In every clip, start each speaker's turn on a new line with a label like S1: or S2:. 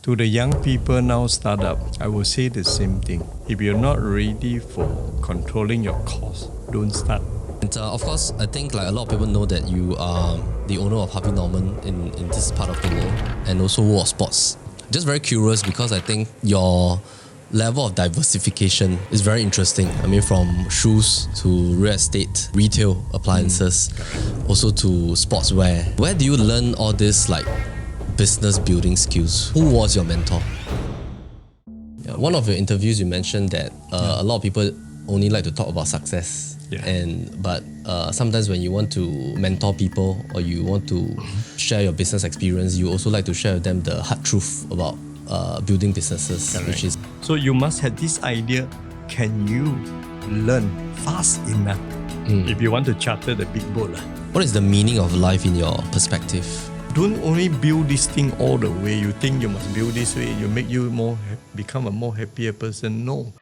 S1: To the young people now start up, I will say the same thing. If you're not ready for controlling your costs, don't start.
S2: And of course, I think like a lot of people know that you are the owner of Harvey Norman in this part of the world and also World of Sports. Just very curious because I think your level of diversification is very interesting. I mean, from shoes to real estate, retail appliances, also to sportswear. Where do you learn all this like business building skills? Who was your mentor? Yeah, one of your interviews you mentioned that a lot of people only like to talk about success. But sometimes when you want to mentor people or you want to share your business experience, you also like to share with them the hard truth about building businesses.
S1: Correct.
S2: Which is
S1: so you must have this idea. Can you learn fast enough if you want to charter the big boat?
S2: What is the meaning of life in your perspective?
S1: Don't only build this thing all the way. You think you must build this way. You make you become a more happier person. No.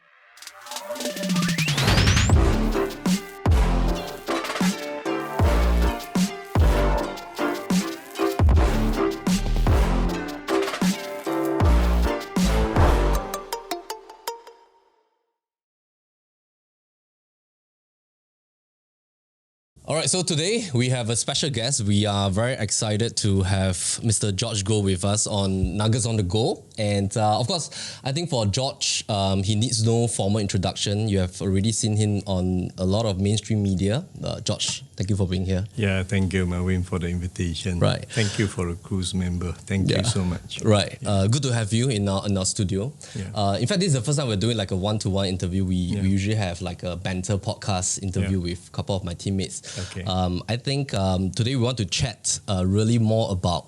S2: Alright, so today we have a special guest. We are very excited to have Mr. George Goh with us on Nuggets on the Go. And of course, I think for George, he needs no formal introduction. You have already seen him on a lot of mainstream media. George, thank you for being here.
S1: Yeah, thank you, Melvin, for the invitation.
S2: Right.
S1: Thank you for the cruise member. Thank you so much.
S2: Right. Good to have you in our studio.
S1: Yeah.
S2: In fact, this is the first time we're doing like a one-to-one interview. We usually have like a banter podcast interview with a couple of my teammates.
S1: Okay.
S2: I think today we want to chat really more about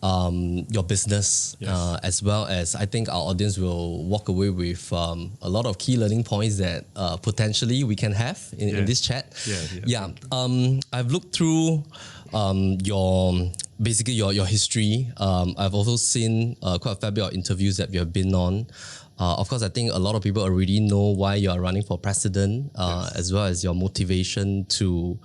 S2: your business, as well as I think our audience will walk away with a lot of key learning points that potentially we can have in this chat. I've looked through your history. I've also seen quite a fair bit of interviews that you have been on. Of course, I think a lot of people already know why you are running for president, as well as your motivation to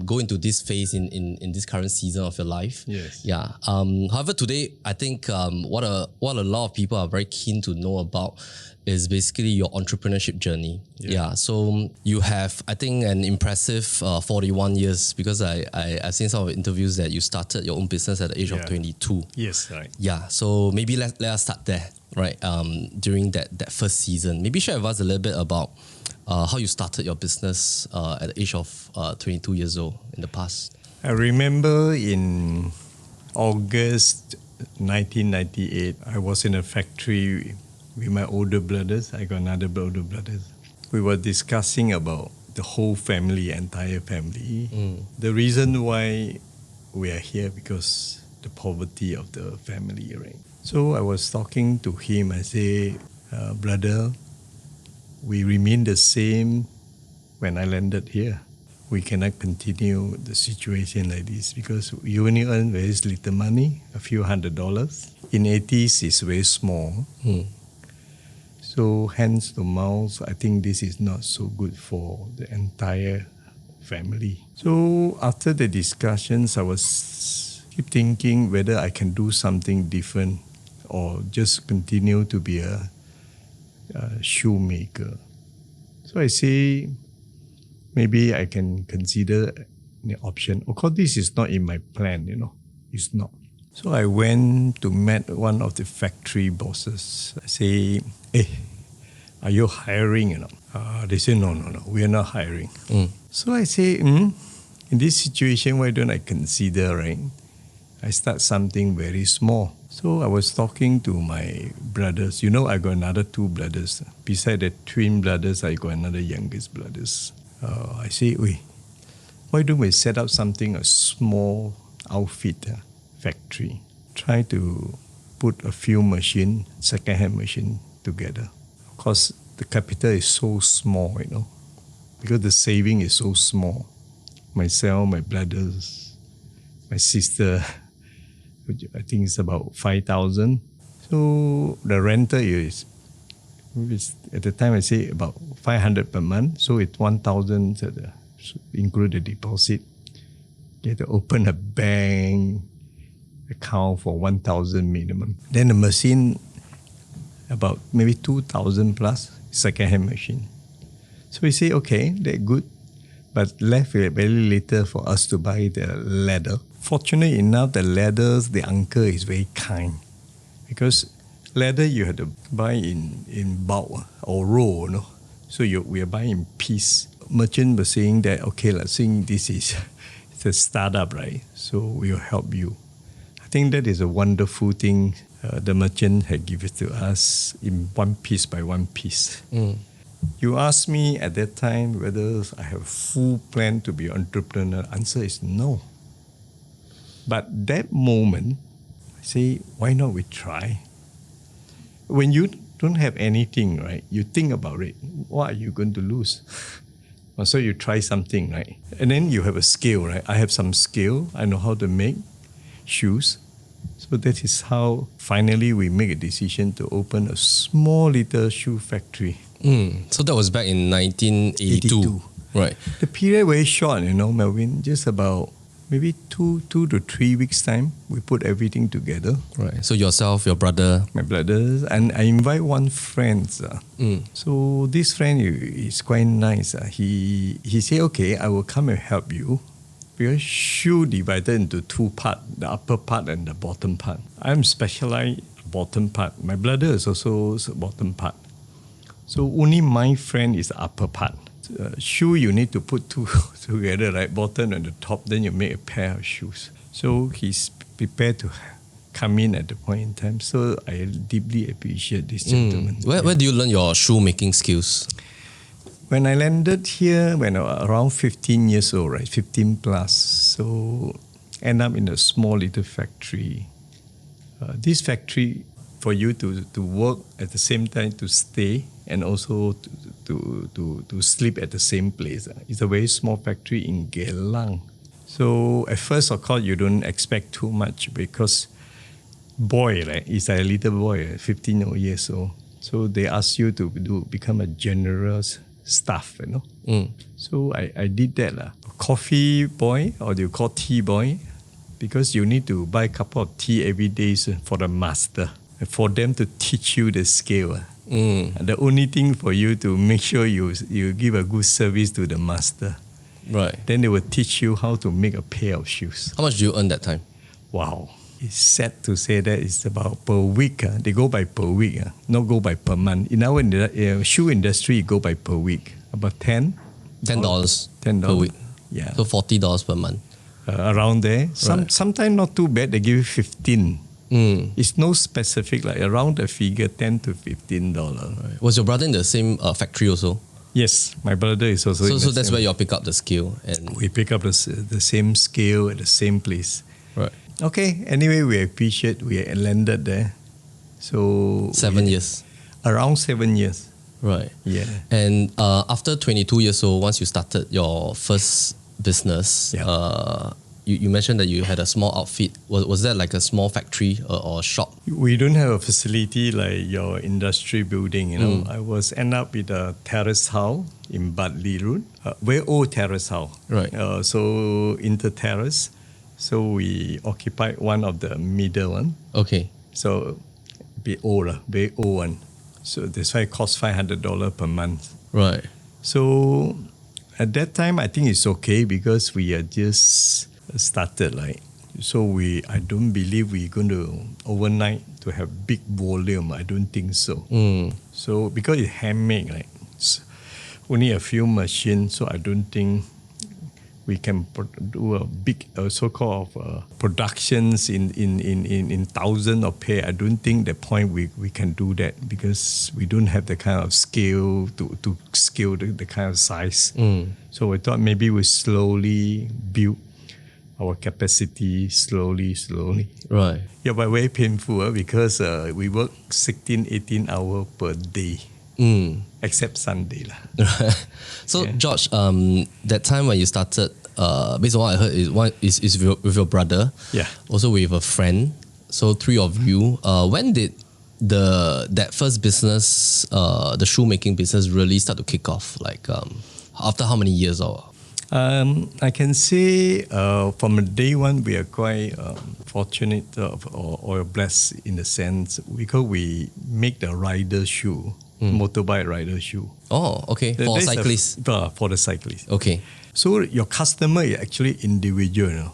S2: go into this phase in this current season of your life.
S1: Yes.
S2: Yeah. However, today, I think what a lot of people are very keen to know about is basically your entrepreneurship journey. Yeah. So you have, I think, an impressive 41 years because I've seen some of the interviews that you started your own business at the age of 22.
S1: Yes, right.
S2: Yeah. So maybe let us start there, right? During that first season, maybe share with us a little bit about how you started your business at the age of 22 years old in the past.
S1: I remember in August 1998, I was in a factory with my older brothers. I got another older brothers. We were discussing about the whole family, entire family. The reason why we are here because the poverty of the family, right? So I was talking to him. I say, brother, we remain the same when I landed here. We cannot continue the situation like this because you only earn very little money, a few $100. In 80s, it's very small. So hands to mouth, I think this is not so good for the entire family. So after the discussions, I was keep thinking whether I can do something different or just continue to be a shoemaker. So I say, maybe I can consider the option. Of course, this is not in my plan, it's not. So I went to meet one of the factory bosses. I say, hey, are you hiring? They say, no, we are not hiring. So I say, in this situation, why don't I consider, right? I start something very small. So I was talking to my brothers. I got another two brothers. Beside the twin brothers, I got another youngest brothers. I say, why don't we set up something, a small outfit factory? Try to put a few machine, second-hand machine together. Of course, the capital is so small, because the saving is so small. Myself, my brothers, my sister, I think it's about 5,000. So the rental is at the time I say about 500 per month. So it's 1,000 include the deposit. You have to open a bank. account for 1,000 minimum. Then the machine, about maybe 2,000 plus, second-hand machine. So we say, okay, they're good, but left very little for us to buy the leather. Fortunately enough, the leathers, the uncle is very kind, because leather you have to buy in bulk or raw, no? So we are buying in piece. Merchant was saying that, okay, let's say this is it's a startup, right? So we will help you. I think that is a wonderful thing the merchant had given to us in one piece by one piece. You asked me at that time whether I have a full plan to be an entrepreneur. Answer is no. But that moment, I say, why not we try? When you don't have anything, right, you think about it. What are you going to lose? So you try something, right? And then you have a skill, right? I have some skill. I know how to make shoes. So that is how finally we make a decision to open a small little shoe factory.
S2: So that was back in 1982. Right.
S1: The period very short, Melvin, just about maybe 2 to 3 weeks time, we put everything together.
S2: Right. So yourself, your brother.
S1: My brothers, and I invite one friend. So this friend is quite nice. He said, okay, I will come and help you. Because shoe divided into two parts, the upper part and the bottom part. I'm specialized bottom part. My brother is also bottom part. So only my friend is the upper part. Shoe you need to put two together, right? Bottom and the top, then you make a pair of shoes. So he's prepared to come in at the point in time. So I deeply appreciate this gentleman.
S2: Where do you learn your shoemaking skills?
S1: When I landed here, when I was around 15 years old, right? 15 plus. So end up in a small little factory. This factory, for you to work at the same time, to stay, and also to sleep at the same place. It's a very small factory in Geylang. So at first, of course, you don't expect too much because boy, right? It's a little boy, 15 years old. So they ask you to become a general staff, So I did that. Coffee boy, or you call tea boy, because you need to buy a cup of tea every day for the master, for them to teach you the skill. The only thing for you to make sure you give a good service to the master.
S2: Right.
S1: Then they will teach you how to make a pair of shoes.
S2: How much do you earn that time?
S1: Wow. It's sad to say that it's about per week. They go by per week, not go by per month. In our shoe industry, you go by per week. About $10
S2: per week.
S1: Yeah.
S2: So $40 per month.
S1: Around there. Sometimes not too bad. They give you 15. It's no specific, like around the figure, $10 to $15.
S2: Right. Was your brother in the same factory also?
S1: Yes, my brother is also.
S2: So that's where you pick up the skill, and
S1: we pick up the same skill at the same place.
S2: Right.
S1: Okay. Anyway, we appreciate we landed there. So
S2: 7 years.
S1: Around 7 years.
S2: Right.
S1: Yeah.
S2: And after 22 years old, once you started your first business, you mentioned that you had a small outfit. Was that like a small factory or shop?
S1: We don't have a facility like your industry building, I was end up with a terrace house in Bad Road, very old terrace house.
S2: Right.
S1: So inter-terrace. So we occupied one of the middle one.
S2: Okay.
S1: So very old one. So that's why it costs $500 per month.
S2: Right.
S1: So at that time, I think it's okay because we are just started, right? So I don't believe we're going to overnight to have big volume. I don't think so. So because it's handmade, right? It's only a few machines, so I don't think we can do a big so-called productions in thousands of pair. I don't think the point we can do that because we don't have the kind of scale to scale the kind of size. So we thought maybe we slowly build our capacity slowly.
S2: Right.
S1: Yeah, but very painful because we work 16, 18 hours per day. Except Sunday.
S2: So George, that time when you started, based on what I heard, is with your brother.
S1: Yeah.
S2: Also with a friend. So 3 of you. When did that first business, the shoemaking business, really start to kick off? Like after how many years? Or
S1: I can say from day one we are quite fortunate or blessed in the sense because we make the rider shoe, motorbike rider shoe.
S2: Oh, okay. For cyclists.
S1: For the cyclists.
S2: Okay.
S1: So your customer is actually individual, you know?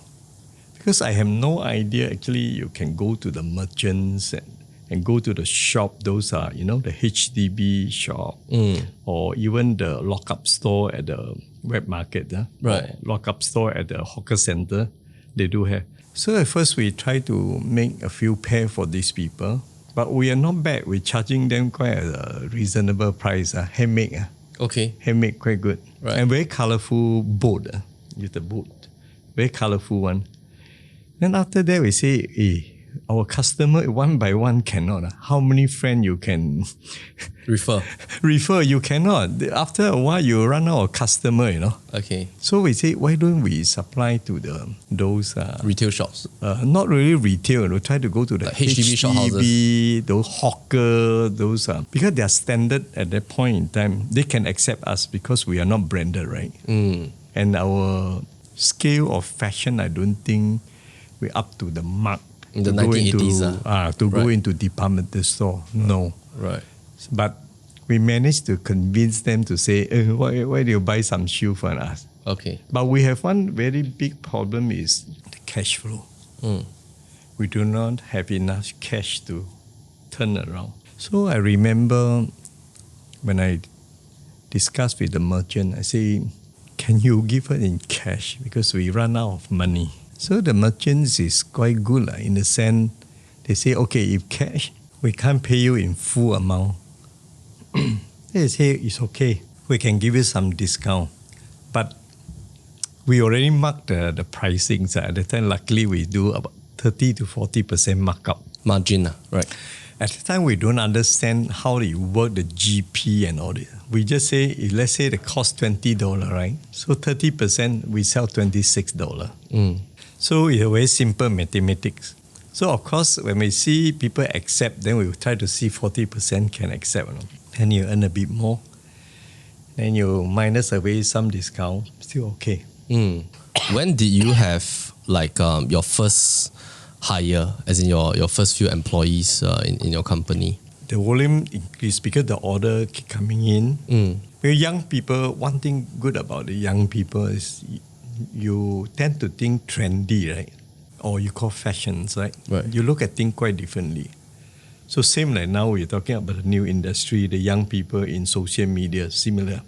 S1: Because I have no idea. Actually, you can go to the merchants and go to the shop. Those are, the HDB shop or even the lock-up store at the wet market.
S2: Right.
S1: Or lock-up store at the hawker center. They do have. So at first we try to make a few pair for these people. But we are not bad. We're charging them quite a reasonable price. Handmade.
S2: Okay.
S1: Handmade, quite good.
S2: Right.
S1: And very colorful boat. Use the boat. Very colorful one. Then after that we say, our customer one by one cannot. How many friends you can
S2: Refer.
S1: refer? You cannot. After a while you run out of customer,
S2: Okay.
S1: So we say, why don't we supply to those
S2: Retail shops.
S1: not really retail, try to go to the
S2: Like HDB shop houses.
S1: those hawker, those because they are standard at that point in time. They can accept us because we are not branded, right? And our scale of fashion, I don't think we're up to the mark.
S2: In the 1980s.
S1: Go into departmental store. No.
S2: Right.
S1: But we managed to convince them to say, why do you buy some shoe for us?
S2: Okay.
S1: But we have one very big problem is the cash flow. We do not have enough cash to turn around. So I remember when I discussed with the merchant, I say, can you give her in cash? Because we run out of money. So the merchants is quite good in the sense, they say, okay, if cash, we can't pay you in full amount. They say, it's okay. We can give you some discount. But we already marked the pricing. So at the time, luckily, we do about 30 to 40% markup.
S2: Margin, right.
S1: At the time, we don't understand how you work the GP and all this. We just say, if let's say the cost $20, right? So 30%, we sell $26. So it's a very simple mathematics. So of course, when we see people accept, then we will try to see 40% can accept. Then you earn a bit more. Then you minus away some discount, still okay.
S2: When did you have your first hire, as in your first few employees in your company?
S1: The volume increased because the order keep coming in. We're young people. One thing good about the young people is you tend to think trendy, right? Or you call fashions, right? You look at things quite differently. So same like now we're talking about the new industry, the young people in social media, similar.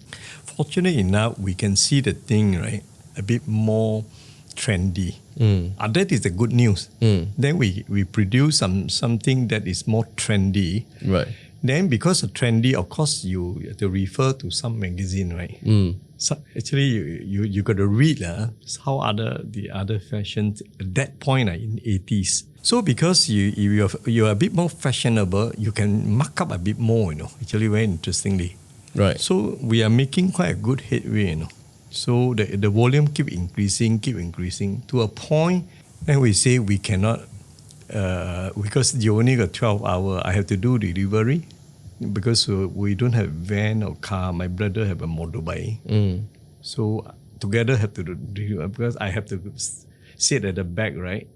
S1: Fortunate enough, we can see the thing, right, a bit more trendy. That is the good news. Then we produce something that is more trendy.
S2: Right.
S1: Then because of trendy, of course, you have to refer to some magazine, right? So actually, you got to read how the other fashions at that point in 80s. So because you're a bit more fashionable, you can mark up a bit more, actually very interestingly.
S2: Right.
S1: So we are making quite a good headway, So the volume keep increasing to a point. Then we say we cannot, because you only got 12 hours, I have to do delivery. Because we don't have van or car. My brother have a motorbike. So together have to do, because I have to sit at the back, right?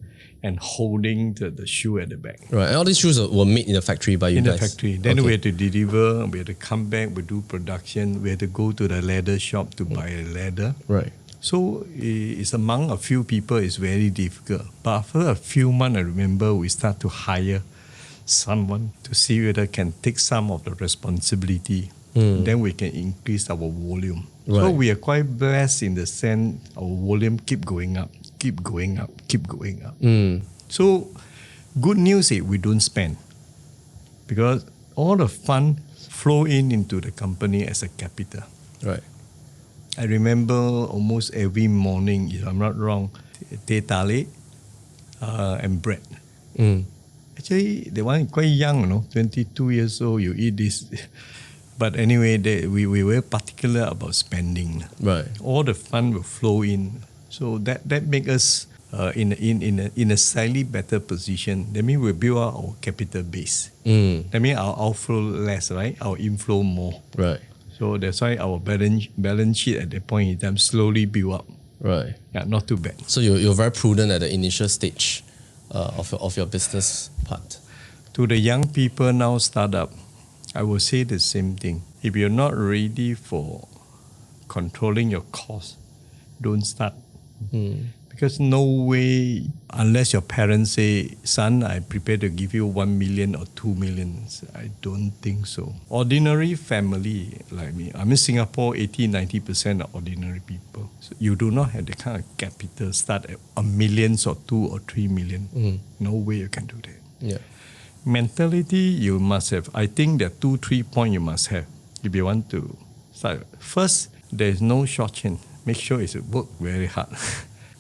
S1: And holding the shoe at the back.
S2: Right. And all these shoes were made in the factory by you guys?
S1: In the factory. Then we had to deliver, we had to come back, we do production, we had to go to the leather shop to buy a leather.
S2: Right.
S1: So it's among a few people, it's very difficult. But after a few months, I remember we start to hire someone to see whether can take some of the responsibility. Then we can increase our volume. Right. So we are quite blessed in the sense our volume keep going up. So good news is we don't spend because all the fund flow into the company as a capital.
S2: Right.
S1: I remember almost every morning, if I'm not wrong, teh tarik and bread. Actually, the one quite young, 22 years old, you eat this. But anyway, we were particular about spending.
S2: Right.
S1: All the fund will flow in. So that make us in a slightly better position. That means we build our capital base. That means our outflow less, right? Our inflow more.
S2: Right.
S1: So that's why our balance sheet at that point in time slowly build up.
S2: Right.
S1: Yeah, not too bad.
S2: So you're very prudent at the initial stage of your business part.
S1: To the young people now start up, I will say the same thing. If you're not ready for controlling your costs, don't start. Because no way, unless your parents say, son, I'm prepared to give you 1 million or 2 million. I don't think so. Ordinary family like me, I'm in Singapore, 80-90% are ordinary people. So you do not have the kind of capital start at a million or 2 or 3 million. No way you can do that.
S2: Yeah.
S1: Mentality you must have. I think there are 2-3 points you must have if you want to start. First, there is no shortchange. Make sure it's work very hard.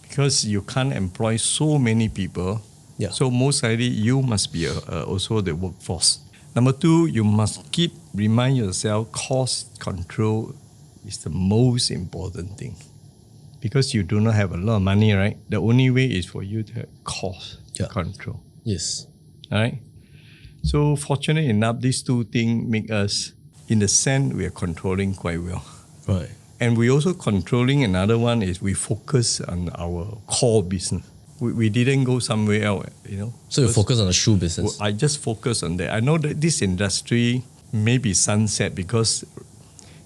S1: Because you can't employ so many people.
S2: Yeah.
S1: So most likely you must be also the workforce. Number 2, you must remind yourself cost control is the most important thing. Because you do not have a lot of money, right? The only way is for you to have cost control.
S2: Yes.
S1: All right? So fortunate enough, these 2 things make us, in the sense, we are controlling quite well.
S2: Right.
S1: And we also controlling another one is we focus on our core business. We didn't go somewhere else,
S2: So you focus on the shoe business?
S1: I just focus on that. I know that this industry may be sunset because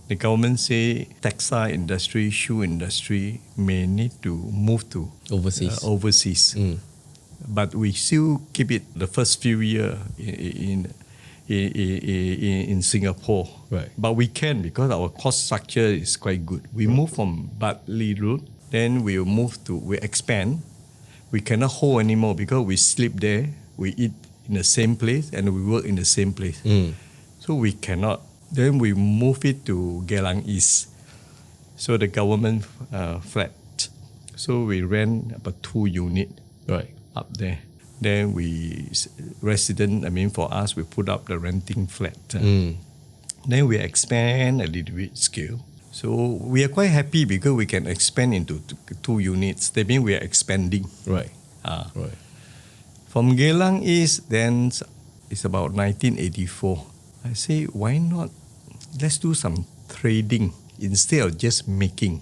S1: the government say textile industry, shoe industry may need to move to overseas. But we still keep it the first few years in Singapore.
S2: Right.
S1: But we can because our cost structure is quite good. We move from Bartley Road, then we expand. We cannot hold anymore because we sleep there, we eat in the same place, and we work in the same place. So we cannot. Then we move it to Geylang East. So the government flat. So we rent about 2 units up there. Then for us, we put up the renting flat. Then we expand a little bit scale. So we are quite happy because we can expand into 2 units. That means we are expanding.
S2: Right.
S1: From Geylang East, then it's about 1984. I say, why not? Let's do some trading instead of just making.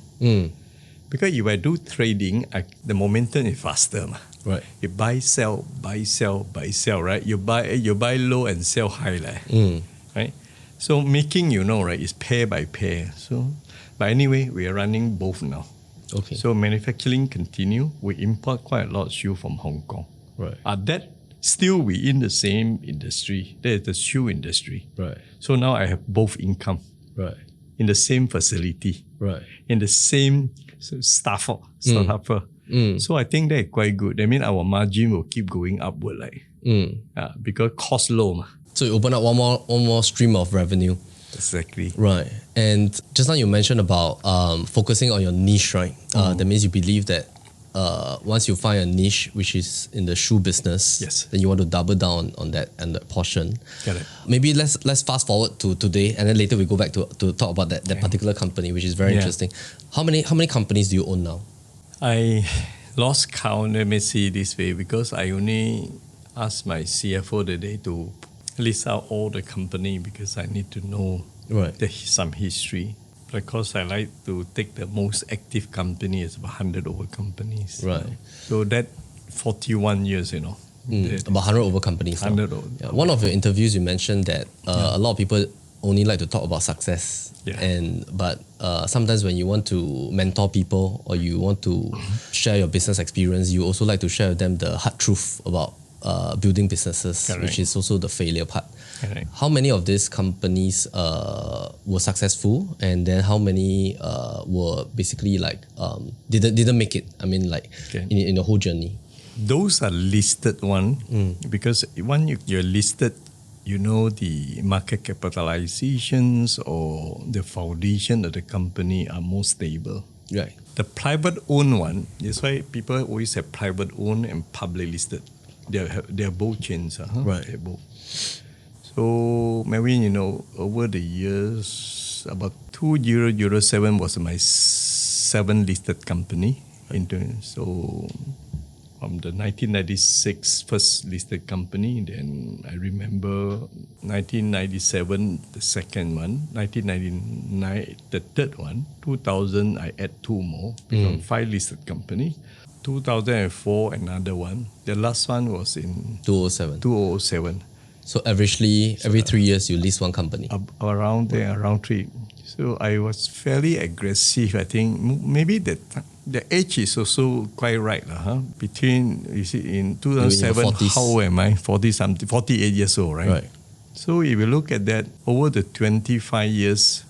S1: Because if I do trading, the momentum is faster.
S2: Right.
S1: You buy, sell, right? You buy low and sell high, right? So making, right, is pair by pair. So, but anyway, we are running both now.
S2: Okay.
S1: So manufacturing continue. We import quite a lot of shoe from Hong Kong.
S2: Right.
S1: That still we in the same industry. That is the shoe industry.
S2: Right.
S1: So now I have both income.
S2: Right.
S1: In the same facility.
S2: Right.
S1: In the same startup. So I think that's quite good. I mean, our margin will keep going upward, because cost low.
S2: So you open up one more stream of revenue.
S1: Exactly.
S2: Right. And just now you mentioned about focusing on your niche, right? That means you believe that once you find a niche which is in the shoe business, then you want to double down on that and that portion.
S1: Got it.
S2: Maybe let's fast forward to today, and then later we go back to talk about that particular company, which is very interesting. How many companies do you own now?
S1: I lost count. Let me see this way, because I only asked my CFO today to list out all the company because I need to know some history. Because I like to take the most active company, it's about 100 over companies.
S2: Right.
S1: So that 41 years,
S2: About 100 over companies.
S1: 100 over.
S2: Yeah. One of your interviews, you mentioned that a lot of people only like to talk about success. But sometimes when you want to mentor people or you want to share your business experience, you also like to share with them the hard truth about building businesses, which is also the failure part.
S1: Correct.
S2: How many of these companies were successful, and then how many were basically didn't make it? I mean, in the whole journey.
S1: Those are listed one because when you're listed, you know the market capitalizations or the foundation of the company are more stable.
S2: Right.
S1: The private owned one, that's why people always have private owned and public listed. They are both chains.
S2: Right.
S1: They're both. So Melvin, over the years, about 2007 was my 7th listed company. So from the 1996 first listed company. Then I remember 1997, the second one, 1999, the third one, 2000, I add two more, become 5 listed company. 2004, another one. The last one was in 2007.
S2: So averagely, every 3 years, you list one company.
S1: Around there, around 3. So I was fairly aggressive. I think maybe the age is also quite right. Between, you see, in 2007, how old am I? 40-something, 48 years old, right? So if you look at that, over the 25 years,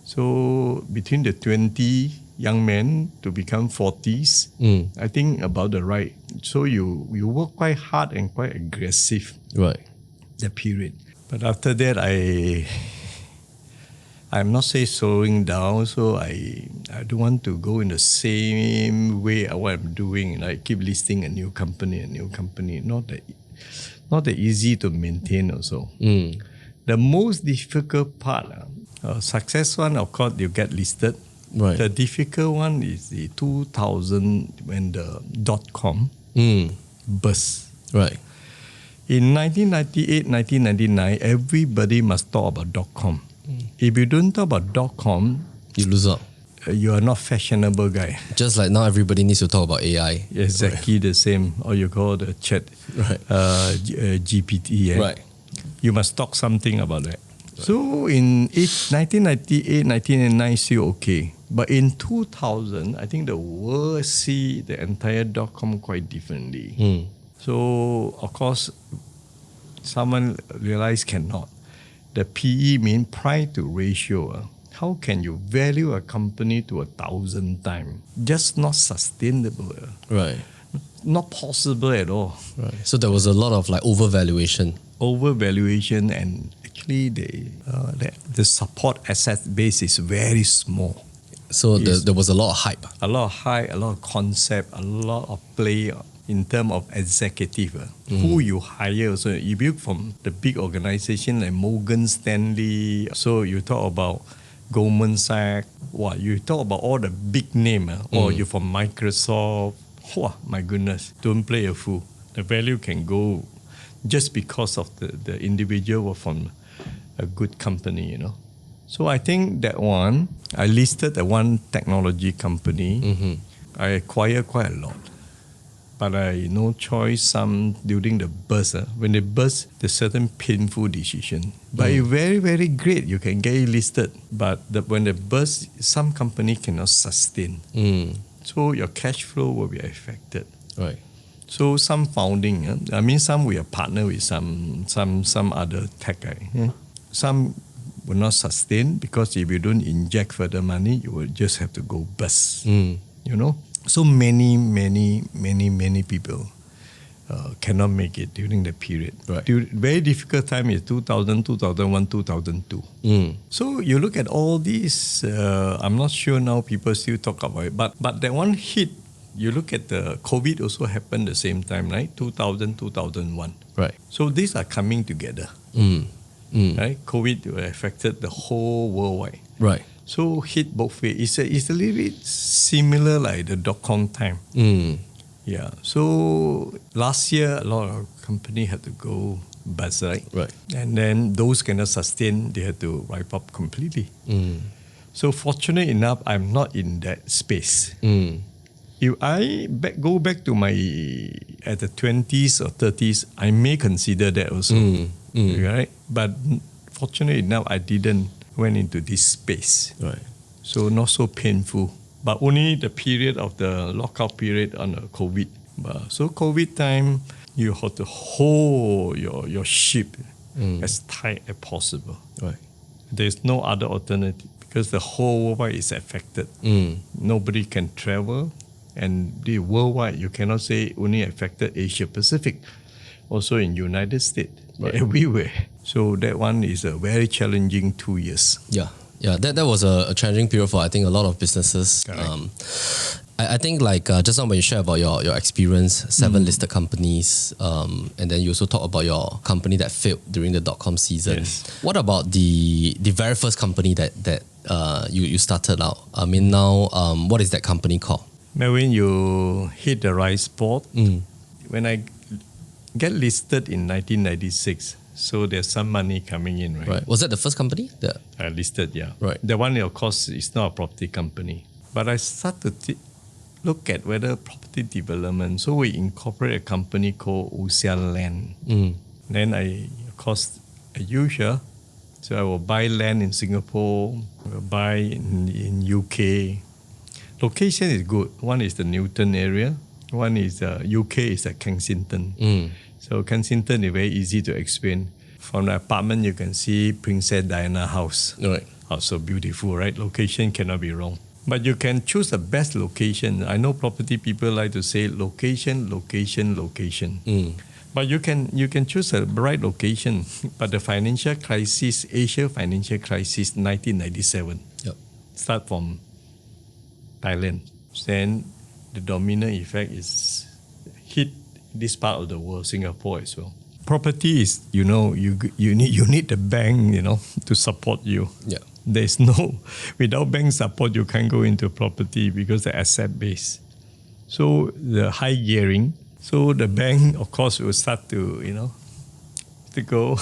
S1: so between the 20 young men to become 40s, I think about the right. So you work quite hard and quite aggressive.
S2: Right.
S1: The period. But after that, I'm not say slowing down, so I don't want to go in the same way what I'm doing. Like keep listing a new company. Not that easy to maintain also. The most difficult part, success one, of course, you get listed.
S2: Right.
S1: The difficult one is the 2000 when the .com burst.
S2: Right.
S1: In 1998, 1999, everybody must talk about .com. If you don't talk about .com,
S2: you lose out.
S1: You are not fashionable guy.
S2: Just like now everybody needs to talk about AI.
S1: Exactly the same. Or you call the chat GPT.
S2: Right.
S1: You must talk something about that. Right. So in 1998, 1999, still okay. But in 2000, I think the world see the entire .com quite differently. So, of course, someone realized cannot. The PE means price to ratio. How can you value a company to 1,000 times? Just not sustainable.
S2: Right.
S1: Not possible at all.
S2: Right. So there was a lot of like overvaluation.
S1: Overvaluation, and actually the support asset base is very small.
S2: So there was a lot of hype.
S1: A lot of hype, a lot of concept, a lot of play in terms of executive. Who you hire. So if you from the big organization like Morgan Stanley, so you talk about Goldman Sachs, you talk about all the big name, or you from Microsoft, my goodness, don't play a fool. The value can go just because of the individual from a good company, So I think that one, I listed the one technology company. I acquired quite a lot. But I no choice, some during the burst. When they burst, there's certain painful decision. But it's very, very great. You can get it listed. But when they burst, some company cannot sustain. So your cash flow will be affected.
S2: Right.
S1: So some founding, some we are partner with some other tech guy. Some will not sustain because if you don't inject further money, you will just have to go bust. So many people cannot make it during the period.
S2: Right.
S1: Very difficult time is 2000, 2001, 2002. So you look at all these, I'm not sure now people still talk about it, but that one hit, you look at the COVID also happened the same time, right? 2000, 2001.
S2: Right.
S1: So these are coming together. Right? COVID affected the whole worldwide.
S2: Right.
S1: So hit both ways. It's a little bit similar like the .com time. Yeah. So last year, a lot of companies had to go bust, right?
S2: Right.
S1: And then those cannot sustain, they had to wipe up completely. So fortunate enough, I'm not in that space. If I go back to my, at the 20s or 30s, I may consider that also. Right? But fortunate enough, I didn't went into this space.
S2: Right.
S1: So not so painful. But only the period of the lockout period on the COVID. So COVID time, you have to hold your ship as tight as possible.
S2: Right.
S1: There's no other alternative because the whole world is affected. Nobody can travel. And the worldwide, you cannot say only affected Asia Pacific. Also in United States, everywhere. So that one is a very challenging 2 years.
S2: Yeah, that was a challenging period for I think a lot of businesses. I think like just now when you share about your experience, 7 listed companies, and then you also talk about your company that failed during the .com season.
S1: Yes.
S2: What about the very first company that you started out? I mean now, what is that company called?
S1: Melvin, you hit the right spot. When I get listed in 1996, so there's some money coming in, right?
S2: Right. Was that the first company?
S1: Listed, yeah.
S2: Right.
S1: The one, of course, is not a property company. But I start to look at whether property development. So we incorporate a company called Ossia Land. Then as usual, so I will buy land in Singapore, I will buy in UK. Location is good. One is the Newton area. One is UK is at Kensington. So Kensington is very easy to explain. From the apartment, you can see Princess Diana House.
S2: Right.
S1: Also beautiful, right? Location cannot be wrong. But you can choose the best location. I know property people like to say location, location, location. But you can choose the right location. But the financial crisis, Asia financial crisis, 1997, start from Thailand. Then the domino effect is hit this part of the world, Singapore as well. Property is, you need the bank, to support you.
S2: Yeah.
S1: There's without bank support, you can't go into property because the asset base. So the high gearing. So the bank, of course, will start to, to go,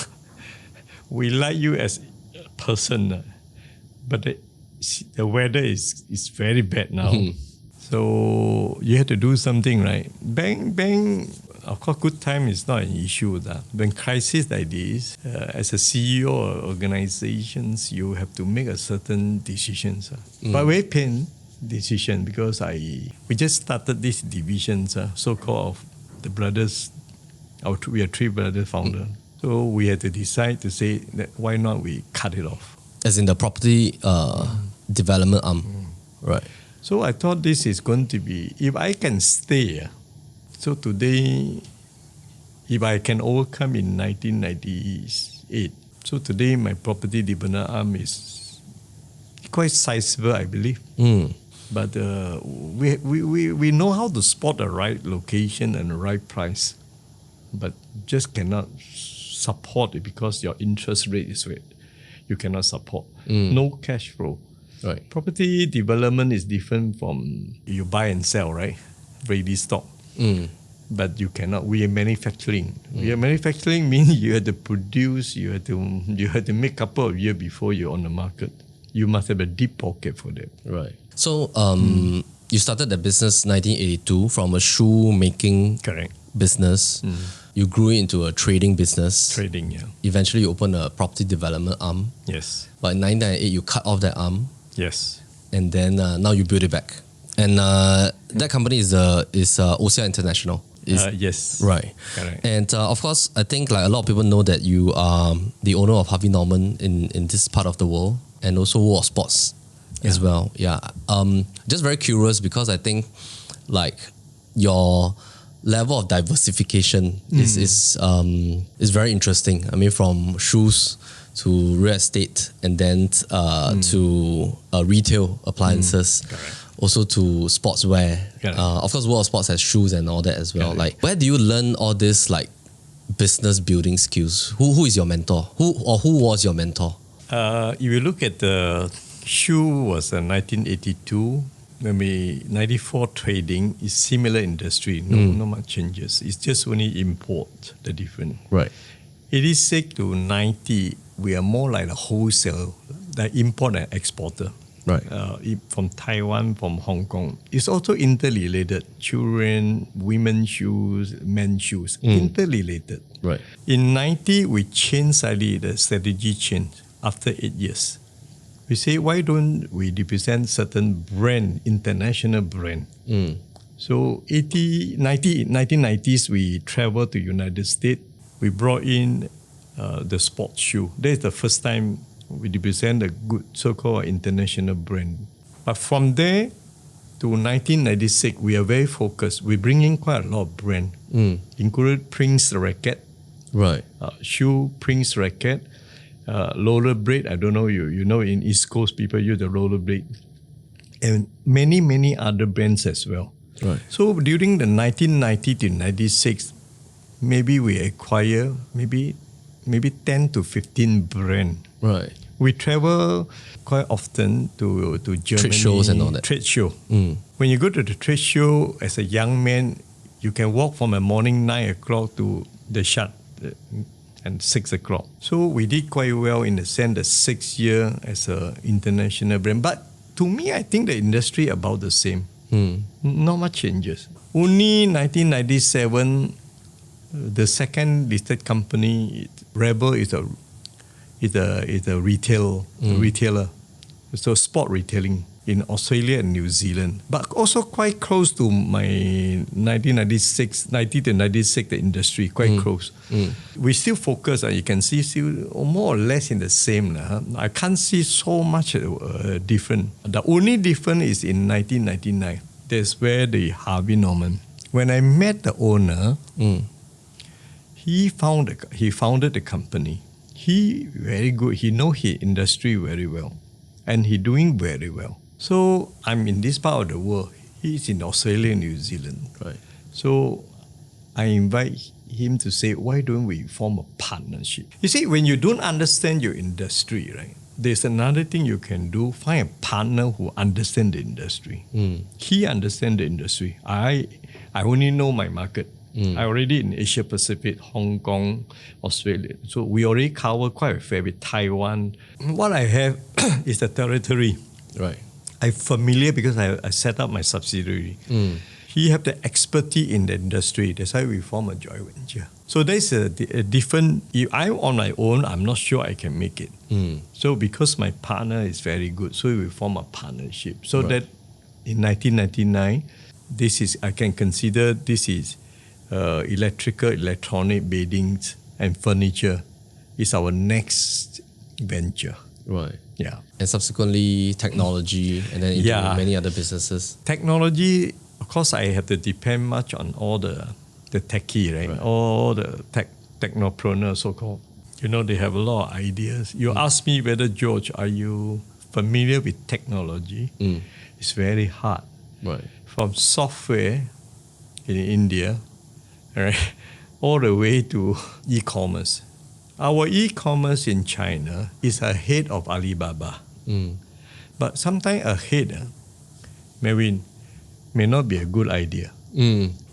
S1: we like you as a person, but the weather is very bad now. So you have to do something, right? Bank, of course, good time is not an issue. When crisis like this, as a CEO of organizations, you have to make a certain decisions. But very pain decision because we just started this divisions, so-called of the brothers. We are three brothers founder. So we had to decide to say that why not we cut it off.
S2: As in the property development arm. Right.
S1: So I thought this is going to be, if I can stay, so today, if I can overcome in 1998, so today my property development arm is quite sizable, I believe. But we know how to spot the right location and the right price, but just cannot support it because your interest rate is rate. You cannot support. No cash flow.
S2: Right.
S1: Property development is different from you buy and sell, right? Ready stock. But you cannot. We are manufacturing. We are manufacturing means you have to produce. You have to make a couple of years before you're on the market. You must have a deep pocket for that.
S2: Right. So you started the business 1982 from a shoemaking business. You grew it into a trading business.
S1: Trading, yeah.
S2: Eventually, you opened a property development arm.
S1: Yes.
S2: But in 1998, you cut off that arm.
S1: Yes.
S2: And then now you build it back. And that company is Ossia International.
S1: Yes.
S2: Right.
S1: Correct.
S2: And of course, I think like a lot of people know that you are the owner of Harvey Norman in this part of the world, and also World of Sports as well. Yeah. Just very curious because I think like your level of diversification is very interesting. I mean, from shoes to real estate, and then to retail appliances, also to sportswear. Of course, World of Sports has shoes and all that as well. Like, where do you learn all this like business building skills? Who is your mentor? Who was your mentor?
S1: If you look at the shoe was 1982. Maybe 94 trading is similar industry. No much changes. It's just only import the different.
S2: Right.
S1: 86 to 90, we are more like a wholesale, the import and exporter.
S2: Right.
S1: From Taiwan, from Hong Kong. It's also interrelated. Children, women's shoes, men's shoes, interrelated.
S2: Right.
S1: In 90, we changed slightly, the strategy changed after 8 years. We say, why don't we represent certain brand, international brand? So 1990s, we traveled to United States. We brought in the sports shoe. That is the first time we represent a good so-called international brand. But from there to 1996, we are very focused. We bring in quite a lot of brand, including Prince racket,
S2: right?
S1: Shoe Prince racket, rollerblade. I don't know you know in East Coast people use the rollerblade, and many other brands as well.
S2: Right.
S1: So during the 1990 to 96, maybe we acquire maybe 10 to 15 brand.
S2: Right.
S1: We travel quite often to Germany.
S2: Trade shows and all that.
S1: Trade show. When you go to the trade show as a young man, you can walk from the morning 9 o'clock to the shut and 6 o'clock. So we did quite well in the sense the 6th year as an international brand. But to me, I think the industry about the same. Not much changes. Only 1997, the second listed company, Rebel, is a retailer. So sport retailing in Australia and New Zealand, but also quite close to my 1996, 90 to 96, the industry, quite close. We still focus, you can see still more or less in the same. I can't see so much different. The only difference is in 1999. That's where the Harvey Norman. When I met the owner, he founded the company. He very good. He know his industry very well, and he doing very well. So I'm in this part of the world. He's in Australia and New Zealand.
S2: Right.
S1: So I invite him to say, why don't we form a partnership? You see, when you don't understand your industry, right? There's another thing you can do. Find a partner who understands the industry. He understands the industry. I only know my market. I already in Asia Pacific, Hong Kong, Australia. So we already cover quite a fair bit. Taiwan. What I have is the territory.
S2: Right.
S1: I'm familiar because I set up my subsidiary. He have the expertise in the industry. That's why we form a joint venture. So there's a different. If I'm on my own, I'm not sure I can make it. So because my partner is very good, so we form a partnership. So that in 1999, I can consider this is electronic beddings and furniture is our next venture.
S2: Right.
S1: Yeah.
S2: And subsequently technology and then into many other businesses.
S1: Technology, of course, I have to depend much on all the techie, right? All the technopreneurs, so-called. You know, they have a lot of ideas. You ask me whether, George, are you familiar with technology? It's very hard.
S2: Right.
S1: From software in India, right, all the way to e-commerce. Our e-commerce in China is ahead of Alibaba. But sometimes ahead, Melvin, may not be a good idea.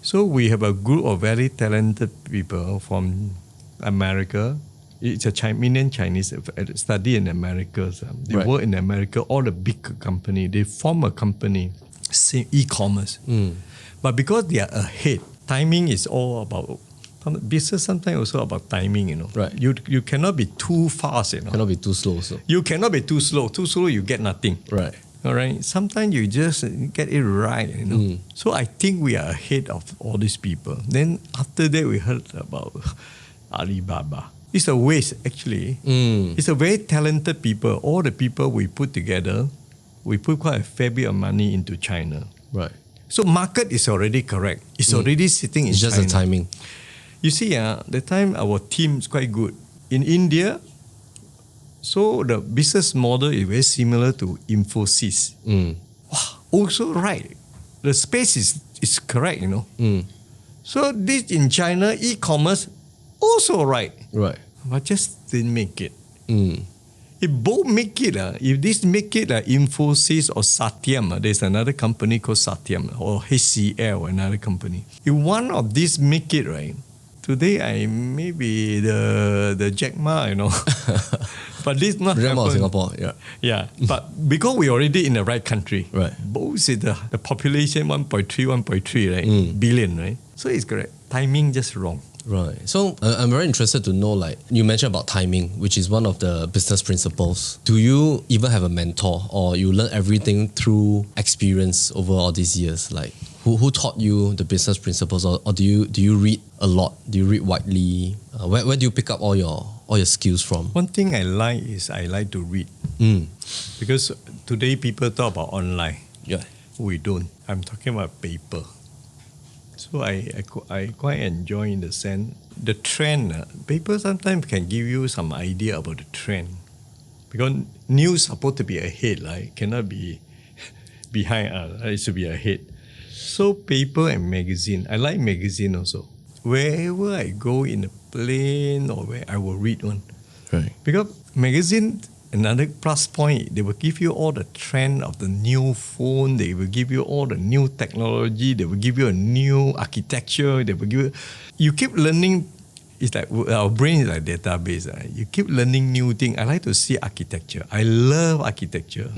S1: So we have a group of very talented people from America. It's a Chinese study in America. They work in America, all the big company. They form a company, e-commerce. But because they are ahead, timing is all about business. Sometimes also about timing, you know.
S2: Right.
S1: You cannot be too fast, you know.
S2: Cannot be too slow. So.
S1: You cannot be too slow. Too slow, you get nothing.
S2: Right.
S1: All right. Sometimes you just get it right, you know. So I think we are ahead of all these people. Then after that, we heard about Alibaba. It's a waste, actually. It's a very talented people. All the people we put together, we put quite a fair bit of money into China.
S2: Right.
S1: So market is already correct. It's already sitting in
S2: China. It's just the timing.
S1: You see, the time our team is quite good. In India, so the business model is very similar to Infosys. Wow, also right. The space is correct, you know. So this in China, e-commerce, also right.
S2: Right.
S1: But just didn't make it. If both make it, if this make it Infosys or Satyam, there's another company called Satyam, or HCL, another company. If one of these make it, right, today I may be the Jack Ma, you know. But this not
S2: Jack Ma of
S1: happen.
S2: Singapore, yeah.
S1: Yeah, but because we're already in the right country,
S2: right.
S1: Both is the population 1.3, right, billion, right? So it's correct. Timing just wrong.
S2: Right. So I'm very interested to know, like you mentioned about timing, which is one of the business principles. Do you even have a mentor, or you learn everything through experience over all these years? Like who taught you the business principles, or do you read a lot? Do you read widely? Where do you pick up all your skills from?
S1: One thing I like is I like to read. Because today people talk about online.
S2: Yeah.
S1: We don't. I'm talking about paper. So I quite enjoy in the sense, the trend, paper sometimes can give you some idea about the trend. Because news supposed to be ahead, right? Cannot be behind us, it should be ahead. So paper and magazine, I like magazine also. Wherever I go in a plane or where I will read one.
S2: Right.
S1: Because magazine another plus point, they will give you all the trend of the new phone. They will give you all the new technology. They will give you a new architecture. They will give you. You keep learning. It's like our brain is like database. You keep learning new things. I like to see architecture. I love architecture.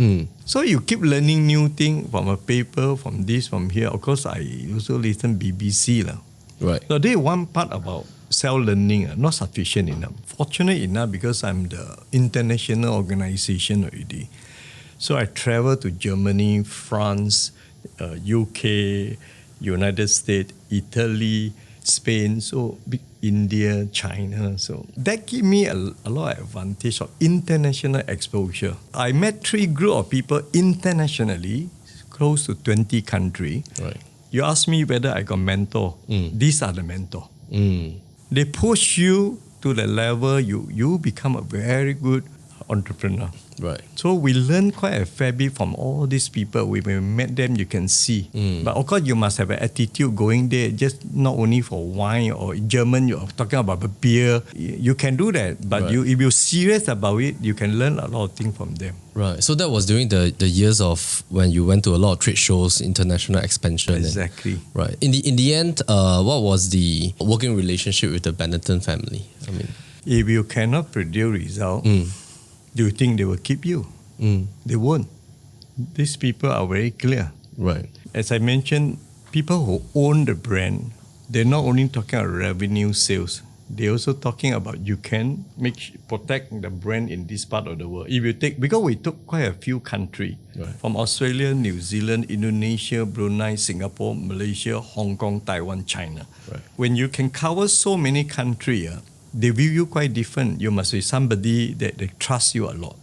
S1: So you keep learning new things from a paper, from this, from here. Of course, I also listen BBC lah.
S2: Right.
S1: So there is one part about self-learning, not sufficient enough. Fortunate enough because I'm the international organization already. So I travel to Germany, France, UK, United States, Italy, Spain, so India, China. So that give me a lot of advantage of international exposure. I met 3 group of people internationally, close to 20 countries.
S2: Right.
S1: You ask me whether I got mentor. These are the mentor. They push you to the level you become a very good entrepreneur.
S2: Right.
S1: So we learn quite a fair bit from all these people. When we met them, you can see. But of course, you must have an attitude going there, just not only for wine or in German, you're talking about beer. You can do that. But if you're serious about it, you can learn a lot of things from them.
S2: Right. So that was during the years of when you went to a lot of trade shows, international expansion.
S1: Exactly.
S2: Right. In the end, what was the working relationship with the Benetton family? I mean,
S1: if you cannot produce result, do you think they will keep you? They won't. These people are very clear.
S2: Right.
S1: As I mentioned, people who own the brand, they're not only talking about revenue sales, they're also talking about you can protect the brand in this part of the world. If you take, because we took quite a few countries, from Australia, New Zealand, Indonesia, Brunei, Singapore, Malaysia, Hong Kong, Taiwan, China.
S2: Right.
S1: When you can cover so many countries, they view you quite different. You must be somebody that they trust you a lot.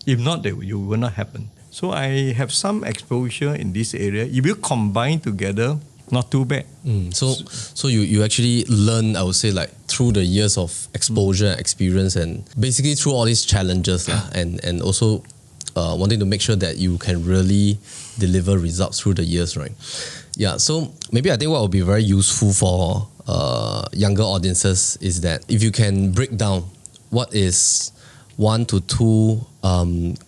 S1: If not, you will not happen. So I have some exposure in this area. If you combine together, not too bad.
S2: So you actually learn, I would say, like through the years of exposure, experience, and basically through all these challenges, and also wanting to make sure that you can really deliver results through the years, right? Yeah. So maybe I think what would be very useful for younger audiences is that if you can break down what is 1 to 2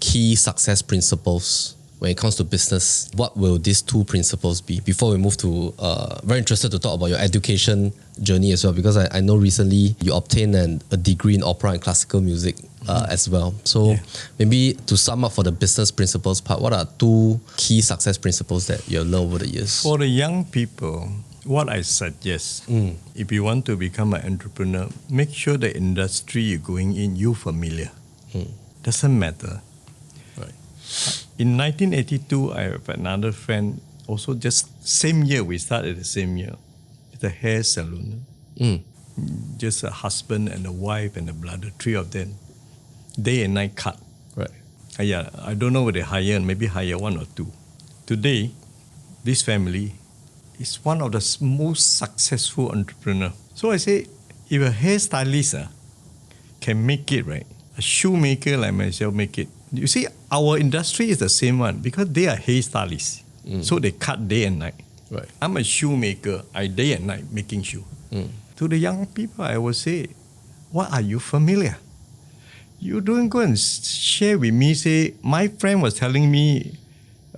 S2: key success principles when it comes to business, what will these 2 principles be? Before we move to, very interested to talk about your education journey as well, because I know recently you obtained a degree in opera and classical music as well. So maybe to sum up for the business principles part, what are 2 key success principles that you've learned over the years?
S1: For the young people, what I suggest, if you want to become an entrepreneur, make sure the industry you're going in, you're familiar. Doesn't matter.
S2: Right.
S1: In 1982, I have another friend, also just same year, we started the same year. It's a hair salon. Just a husband and a wife and a brother, 3 of them. Day and night cut.
S2: Right.
S1: I don't know whether they hire, maybe hire 1 or 2. Today, this family is one of the most successful entrepreneur. So I say, if a hairstylist can make it, right? A shoemaker like myself make it. You see, our industry is the same one because they are hairstylists. So they cut day and night.
S2: Right.
S1: I'm a shoemaker. I day and night making shoe. To the young people, I will say, what are you familiar? You don't go and share with me, say, my friend was telling me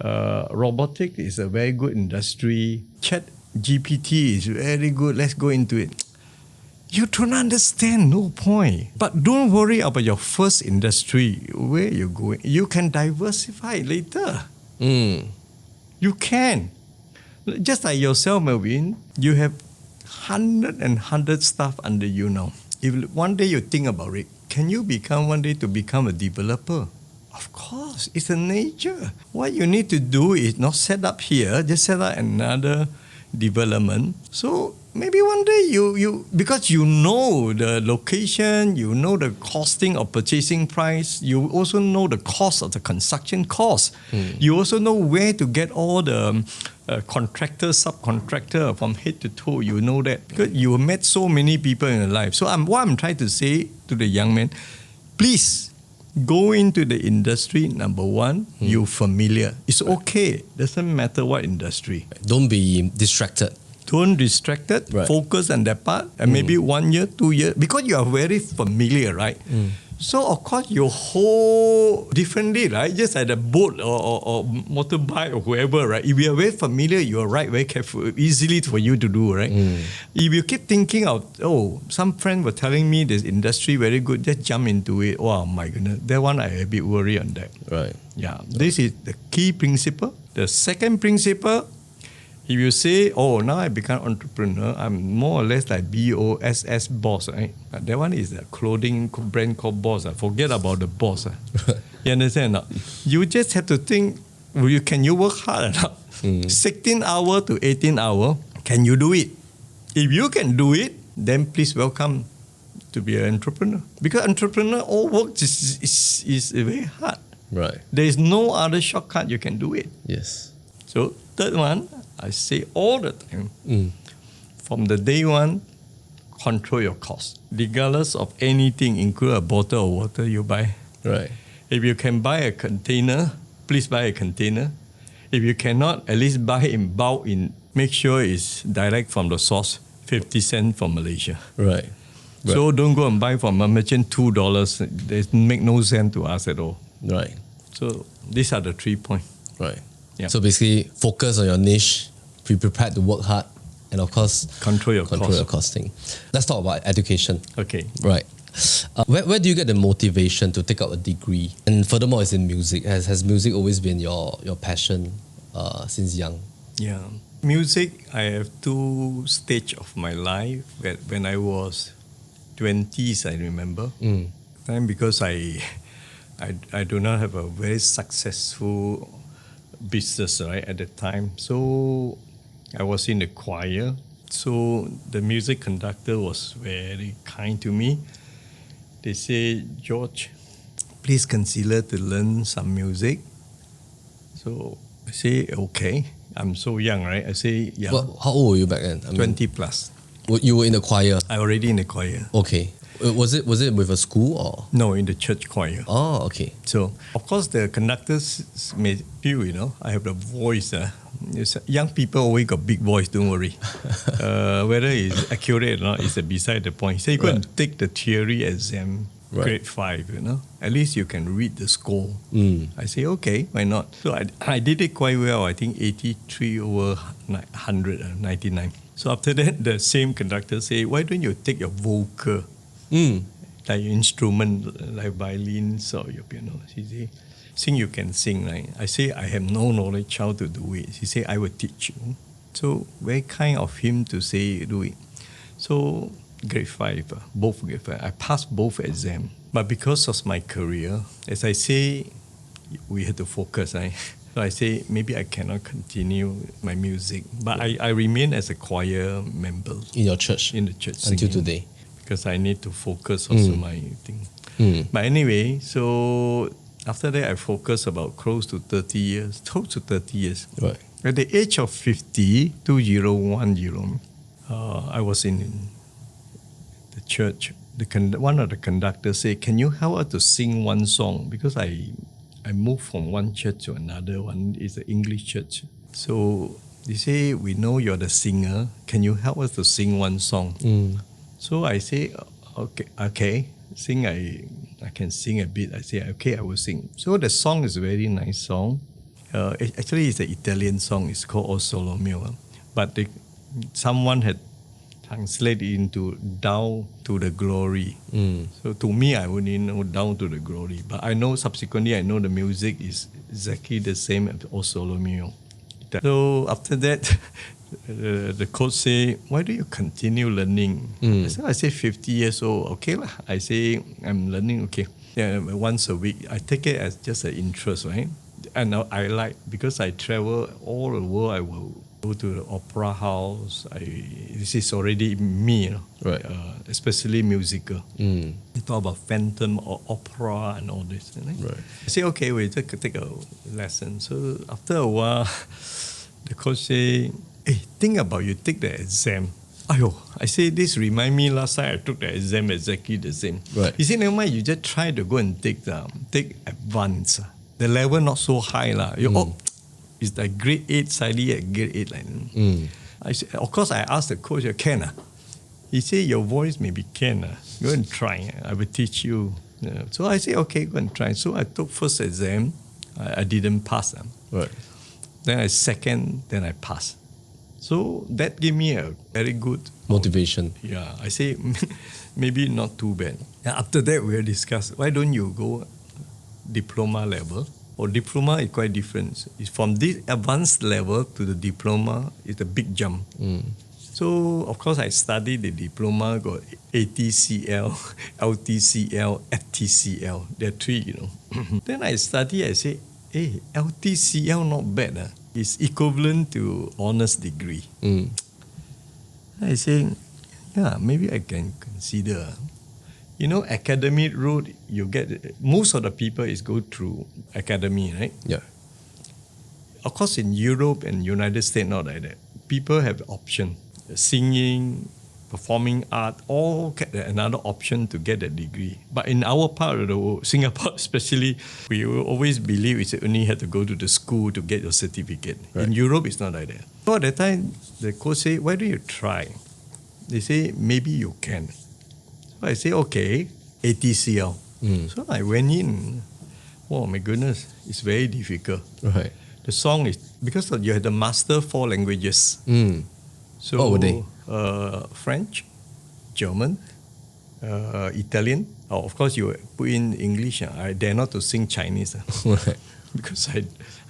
S1: robotics is a very good industry. Chat GPT is very good. Let's go into it. You don't understand, no point. But don't worry about your first industry, where you're going. You can diversify later. You can. Just like yourself, Melvin, you have 100 staff under you now. If one day you think about it, can you become one day to become a developer? Of course, it's a nature. What you need to do is not set up here, just set up another development. So maybe one day you because you know the location, you know the costing of purchasing price, you also know the cost of the construction cost. You also know where to get all the contractor, subcontractor from head to toe. You know that because you met so many people in your life. So what I'm trying to say to the young man, please go into the industry. Number 1, you're familiar. It's okay. Doesn't matter what industry.
S2: Don't be distracted.
S1: Don't distracted. Focus on that part. And maybe 1 year, 2 years. Because you are very familiar, right? So of course you hold differently, right? Just like a boat or motorbike or whoever, right? If you are very familiar, you are very careful, easily for you to do, right? If you keep thinking of, some friend were telling me this industry very good, just jump into it. Oh my goodness, that one I a bit worried on that.
S2: Right.
S1: Yeah, this is the key principle. The second principle, if you say, now I become entrepreneur, I'm more or less like BOSS boss, right? That one is a clothing brand called Boss. Forget about the boss. You understand or not? You just have to think, can you work hard or not? 16 hour to 18 hour, can you do it? If you can do it, then please welcome to be an entrepreneur. Because entrepreneur, all work is very hard.
S2: Right.
S1: There is no other shortcut you can do it.
S2: Yes.
S1: So third one, I say all the time, from the day one, control your cost. Regardless of anything, include a bottle of water you buy.
S2: Right.
S1: If you can buy a container, please buy a container. If you cannot, at least buy in bulk, make sure it's direct from the source, 50 cents from Malaysia.
S2: Right.
S1: So don't go and buy from a merchant $2. They make no sense to us at all.
S2: Right.
S1: So these are the 3 points.
S2: Right.
S1: Yeah.
S2: So basically, focus on your niche, be prepared to work hard, and of course,
S1: Control your cost.
S2: costing. Let's talk about education.
S1: Okay.
S2: Right. Where do you get the motivation to take up a degree? And furthermore, it's in music. Has music always been your passion since young?
S1: Yeah. Music, I have 2 stages of my life. When I was 20s, I remember. Time because I do not have a very successful business, right, at the time. So I was in the choir. So the music conductor was very kind to me. They say, George, please consider to learn some music. So I say, okay. I'm so young, right? I say, yeah.
S2: Well, how old were you back then?
S1: 20 plus.
S2: You were in the choir?
S1: I already in the choir.
S2: Okay. Was it with a school or?
S1: No, in the church choir.
S2: Oh, okay.
S1: So, of course, the conductors may feel, I have the voice. Young people always got big voice, don't worry. Whether it's accurate or not is beside the point. So you go and take the theory exam, grade 5, At least you can read the score. I say, okay, why not? So I did it quite well. I think 83 over 100, 99. So after that, the same conductor say, why don't you take your vocal? Like your instrument, like violins or your piano. She say, sing you can sing, right? I say, I have no knowledge how to do it. She say, I will teach you. So very kind of him to say, do it. So grade 5, both grade 5. I passed both exams. But because of my career, as I say, we had to focus, right? So I say, maybe I cannot continue my music. But I remain as a choir member.
S2: In your church?
S1: In the church.
S2: Until
S1: singing.
S2: Today?
S1: Because I need to focus also my thing. But anyway, so after that I focused about close to 30 years.
S2: Right.
S1: At the age of 50, 2010, I was in the church. One of the conductors said, can you help us to sing one song? Because I moved from one church to another. One is an English church. So they say, we know you're the singer. Can you help us to sing one song? So I say, okay, sing. I can sing a bit. I say, okay, I will sing. So the song is a very nice song. Actually, it's an Italian song. It's called O Solo Mio. But someone had translated into Down to the Glory. So to me, I only know Down to the Glory. But I know subsequently, I know the music is exactly the same as O Solo Mio. So after that, the coach say, why do you continue learning? I say 50 years old, okay lah. I say, I'm learning, okay. Yeah, once a week. I take it as just an interest, right? And I like, because I travel all the world, I will go to the opera house. This is already me,
S2: right?
S1: Especially musical. We talk about phantom or opera and all this. Right? I say, okay, we take a lesson. So after a while, the coach say, hey, think about you take the exam. I say, this remind me last time I took the exam exactly the same.
S2: Right.
S1: He said, never mind, you just try to go and take advanced. The level not so high. It's like grade 8, slightly at grade 8. I said, of course, I asked the coach, can? He said, your voice maybe can. Go and try. I will teach you. Yeah. So I say, okay, go and try. So I took first exam. I didn't pass.
S2: Right.
S1: Then I second, then I passed. So that gave me a very good
S2: Motivation.
S1: Yeah, I say maybe not too bad. And after that, we discussed, why don't you go diploma level? Or diploma is quite different. It's from this advanced level to the diploma is a big jump. So, of course, I studied the diploma, got ATCL, LTCL, FTCL. There are three, Then I study, I say, hey, LTCL not bad. It's equivalent to honors degree. I say, yeah, maybe I can consider. Academic route, you get, most of the people is go through academy, right?
S2: Yeah.
S1: Of course, in Europe and United States, not like that. People have option. Singing, performing art, all get another option to get a degree. But in our part of the world, Singapore especially, we will always believe it's only have to go to the school to get your certificate. Right. In Europe, it's not like that. So at that time, the coach say, why don't you try? They say, maybe you can. So I say, okay, ATCL. So I went in. Oh my goodness, it's very difficult.
S2: Right.
S1: The song is, because you have to master 4 languages. So,
S2: what were they?
S1: French, German, Italian. Oh, of course, you put in English. I dare not to sing Chinese.
S2: Right.
S1: Because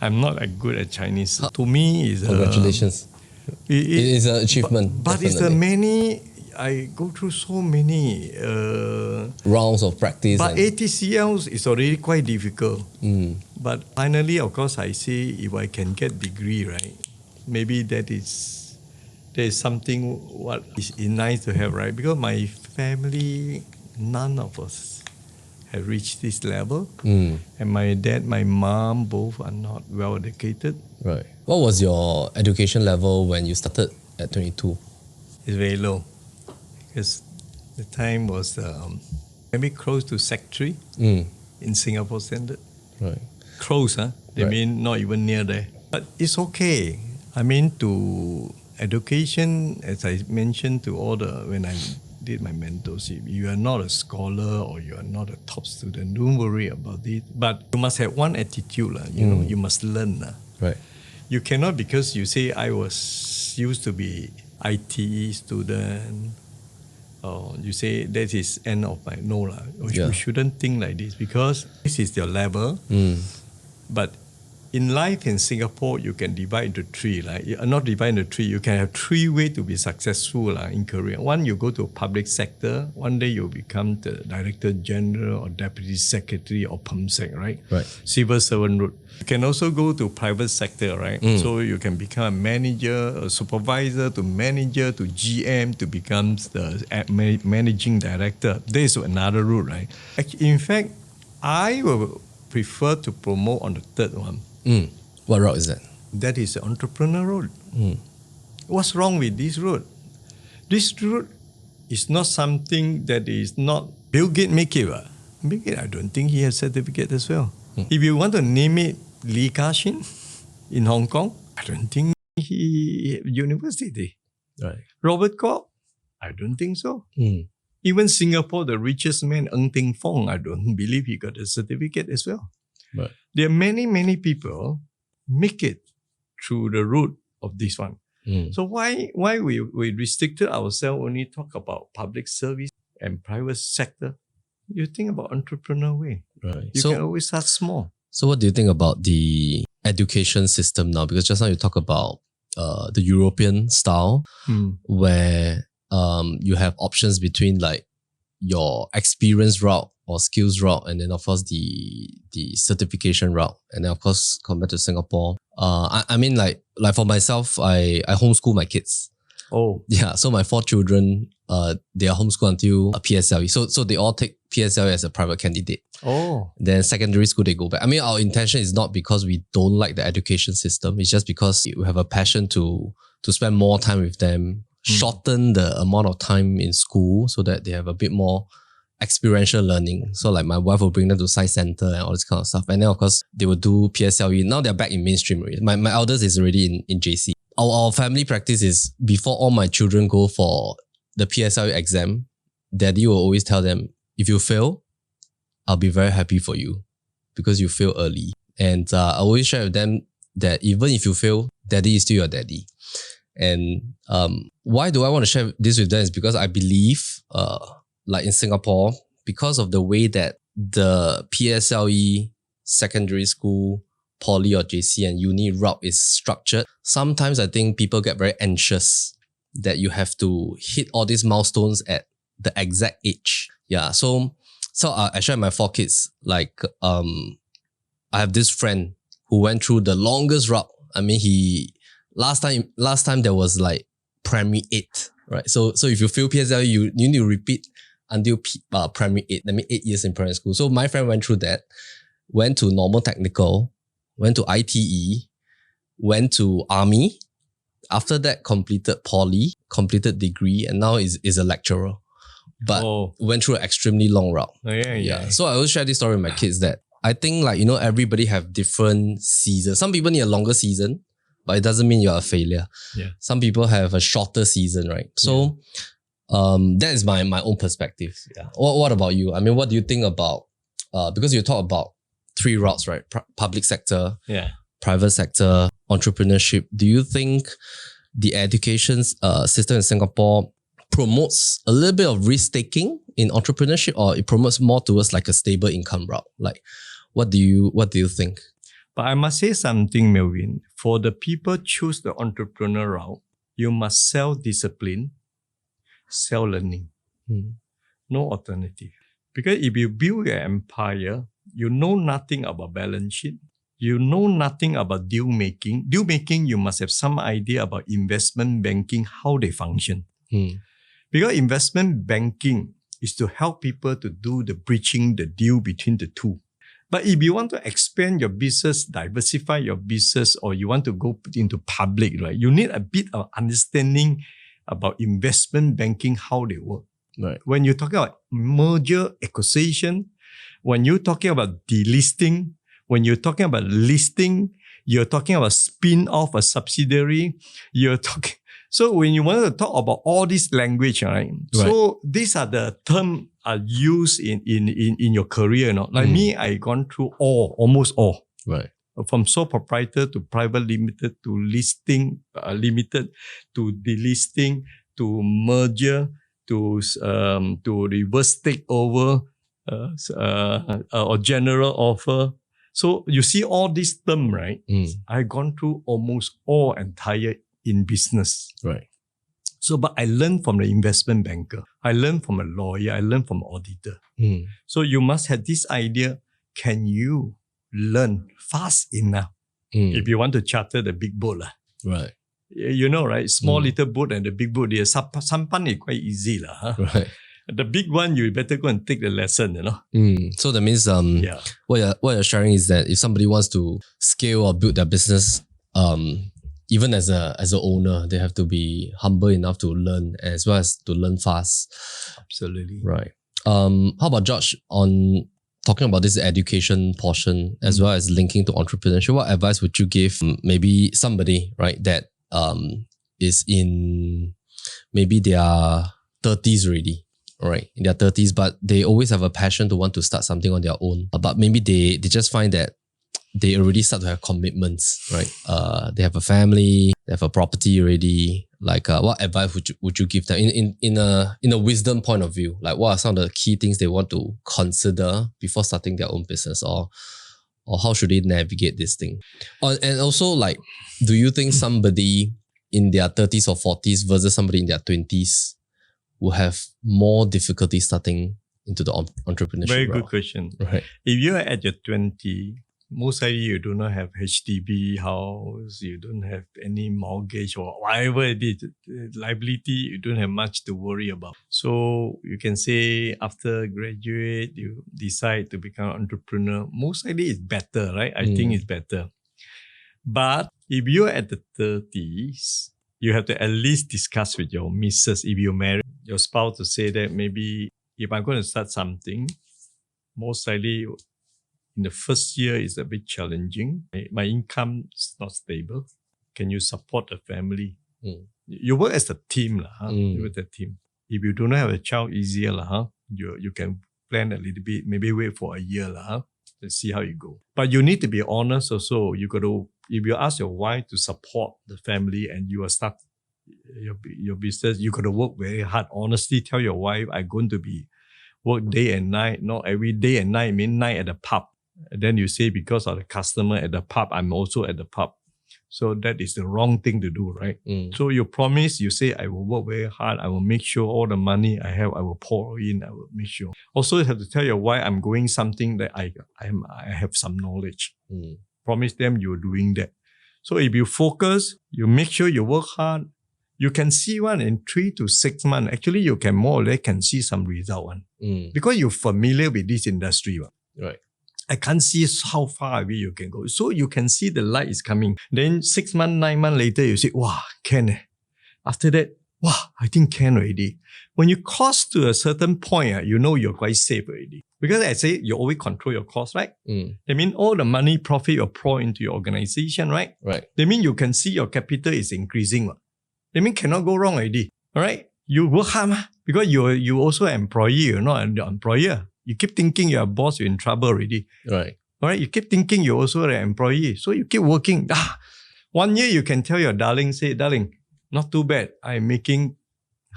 S1: I'm not that good at Chinese. To me, it's
S2: Congratulations. It is an achievement.
S1: But it's many. I go through so many
S2: rounds of practice.
S1: But ATCL is already quite difficult. But finally, of course, I say if I can get degree, right? Maybe that is something what is nice to have, right? Because my family, none of us have reached this level. And my dad, my mom, both are not well educated.
S2: Right. What was your education level when you started at 22?
S1: It's very low. Because the time was maybe close to Sec 3 in Singapore standard.
S2: Right.
S1: Close, huh? They mean not even near there. But it's okay. I mean, to education, as I mentioned to all when I did my mentorship, you are not a scholar or you are not a top student. Don't worry about it. But you must have one attitude, you must learn.
S2: Right.
S1: You cannot, because you say I was used to be IT student, or you say that is end of my You shouldn't think like this, because this is your level. But in life in Singapore, you can divide into 3. Not divide into 3. You can have 3 ways to be successful in career. One, you go to public sector. One day you become the Director General or Deputy Secretary or PMSEC, right? Right. Civil servant route. You can also go to private sector, right? So you can become a manager, a supervisor, to manager, to GM, to become the managing director. There is another route, right? In fact, I will prefer to promote on the third one.
S2: What route is that?
S1: That is the entrepreneur route. What's wrong with this route? This route is not something that is not Bill Gates make it. Bill Gates, I don't think he has certificate as well. If you want to name it Li Ka-shing in Hong Kong, I don't think he university. Right. Robert Koch, I don't think so. Even Singapore, the richest man, Ng Teng Fong, I don't believe he got a certificate as well. Right. There are many, many people make it through the route of this one. So why we restricted ourselves only talk about public service and private sector? You think about entrepreneur way. Right. You can always start small.
S2: So what do you think about the education system now? Because just now you talk about the European style, where you have options between like your experience route or skills route, and then of course the certification route, and then of course compared to Singapore, I mean like for myself, I homeschool my kids. Oh yeah, so my 4 children, they are homeschooled until PSLE. So they all take PSLE as a private candidate. Oh, then secondary school they go back. I mean, our intention is not because we don't like the education system. It's just because we have a passion to spend more time with them, shorten the amount of time in school so that they have a bit more experiential learning. So like my wife will bring them to science center and all this kind of stuff. And then of course they will do PSLE. Now they're back in mainstream already. My eldest is already in JC. Our family practice is before all my children go for the PSLE exam, daddy will always tell them, if you fail, I'll be very happy for you because you fail early. And I always share with them that even if you fail, daddy is still your daddy. And why do I want to share this with them is because I believe, like in Singapore, because of the way that the PSLE, secondary school, poly or JC and uni route is structured, sometimes I think people get very anxious that you have to hit all these milestones at the exact age. Yeah, so I share my 4 kids. Like, I have this friend who went through the longest route. I mean, last time there was like primary 8, right? So if you fail PSLE, you need to repeat until primary 8. That means 8 years in primary school. So my friend went through that, went to normal technical, went to ITE, went to army. After that, completed poly, completed degree, and now is a lecturer. But went through an extremely long route. Yeah. So I always share this story with my kids that I think, like, everybody have different seasons. Some people need a longer season, but it doesn't mean you're a failure.
S1: Yeah.
S2: Some people have a shorter season, right? So that is my own perspective. Yeah. What about you? I mean, what do you think about, because you talk about 3 routes, right? Public sector, private sector, entrepreneurship. Do you think the education system in Singapore promotes a little bit of risk-taking in entrepreneurship, or it promotes more towards like a stable income route? Like, what do you think?
S1: But I must say something, Melvin. For the people choose the entrepreneur route, you must self-discipline, self-learning. No alternative. Because if you build your empire, you know nothing about balance sheet. You know nothing about deal making. Deal making, you must have some idea about investment banking, how they function. Because investment banking is to help people to do the bridging the deal between the two. But if you want to expand your business, diversify your business, or you want to go into public, right, you need a bit of understanding about investment banking, how they work.
S2: Right.
S1: When you're talking about merger, acquisition, when you're talking about delisting, when you're talking about listing, you're talking about spin-off a subsidiary, you're talking... So when you want to talk about all this language, right? So these are the terms are used in your career, Like me, I gone through almost all.
S2: Right.
S1: From sole proprietor to private limited to listing limited to delisting to merger to reverse takeover or general offer. So you see all these terms, right? I gone through almost all entire in business.
S2: Right.
S1: So, but I learned from the investment banker. I learned from a lawyer. I learned from an auditor. So you must have this idea. Can you learn fast enough if you want to charter the big boat?
S2: Right.
S1: You know, right? Small little boat and the big boat, the sampan is quite easy.
S2: Right.
S1: The big one, you better go and take the lesson,
S2: So that means what you're sharing is that if somebody wants to scale or build their business, even as an owner, they have to be humble enough to learn as well as to learn fast.
S1: Absolutely.
S2: Right. How about George, on talking about this education portion as well as linking to entrepreneurship? What advice would you give maybe somebody, right, that is in maybe their 30s already, right, in their 30s, but they always have a passion to want to start something on their own, but maybe they just find that they already start to have commitments, right? They have a family, they have a property already. Like, what advice would you give them in a wisdom point of view? Like, what are some of the key things they want to consider before starting their own business, or how should they navigate this thing? And also, like, do you think somebody in their 30s or 40s versus somebody in their 20s will have more difficulty starting into the entrepreneurship
S1: Very
S2: route?
S1: good question.
S2: Right.
S1: If you're at your 20, most likely you do not have HDB house, you don't have any mortgage or whatever it is, liability, you don't have much to worry about. So you can say after graduate, you decide to become an entrepreneur. Most likely it's better, right? I think it's better. But if you're at the 30s, you have to at least discuss with your missus, if you're married, your spouse, to say that maybe if I'm going to start something, most likely in the first year is a bit challenging. My income is not stable. Can you support the family? You work as a team. You work as a team. If you do not have a child, easier. You can plan a little bit, maybe wait for a year to see how you go. But you need to be honest also. You got to, if you ask your wife to support the family and you will start your business, you got to work very hard. Honestly, tell your wife, I'm going to be work day and night, not every day and night, mean night at the pub. And then you say because of the customer at the pub, I'm also at the pub. So that is the wrong thing to do, right? So you promise, you say, I will work very hard. I will make sure all the money I have, I will pour in. I will make sure. Also, you have to tell your wife, I'm going something that I have some knowledge. Promise them you're doing that. So if you focus, you make sure you work hard, you can see one in 3 to 6 months. Actually, you can more or less can see some result because you're familiar with this industry.
S2: Right.
S1: I can't see how far away you can go. So you can see the light is coming. Then 6 months, 9 months later, you say, wow, can. After that, wow, I think can already. When you cost to a certain point, you know you're quite safe already. Because I say you always control your cost, right? That means all the money, profit you pour into your organization, right?
S2: Right.
S1: That means you can see your capital is increasing. That means cannot go wrong already. All right? You work hard because you also an employee, you're not an employer. You keep thinking you're a boss, you're in trouble already.
S2: Right.
S1: All right? You keep thinking you're also an employee. So you keep working. 1 year you can tell your darling, say, darling, not too bad. I'm making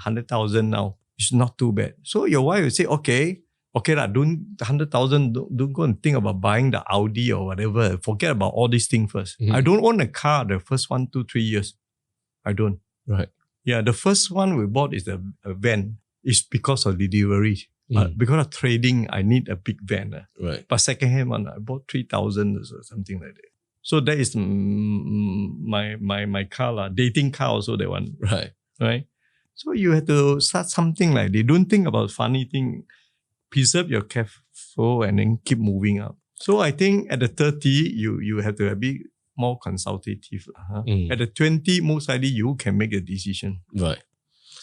S1: 100,000 now. It's not too bad. So your wife will say, okay lah, don't 100,000, don't go and think about buying the Audi or whatever. Forget about all these things first. I don't own a car the first 1, 2, 3 years. I don't.
S2: Right.
S1: Yeah, the first one we bought is a van. It's because of delivery. Because of trading, I need a big van.
S2: Right.
S1: But second-hand one, I bought 3,000 or something like that. So that is my car, dating car also, that one. Right. So you have to start something like they don't think about funny thing. Preserve your cash flow and then keep moving up. So I think at the 30, you have to be more consultative. At the 20, most likely you can make a decision.
S2: Right.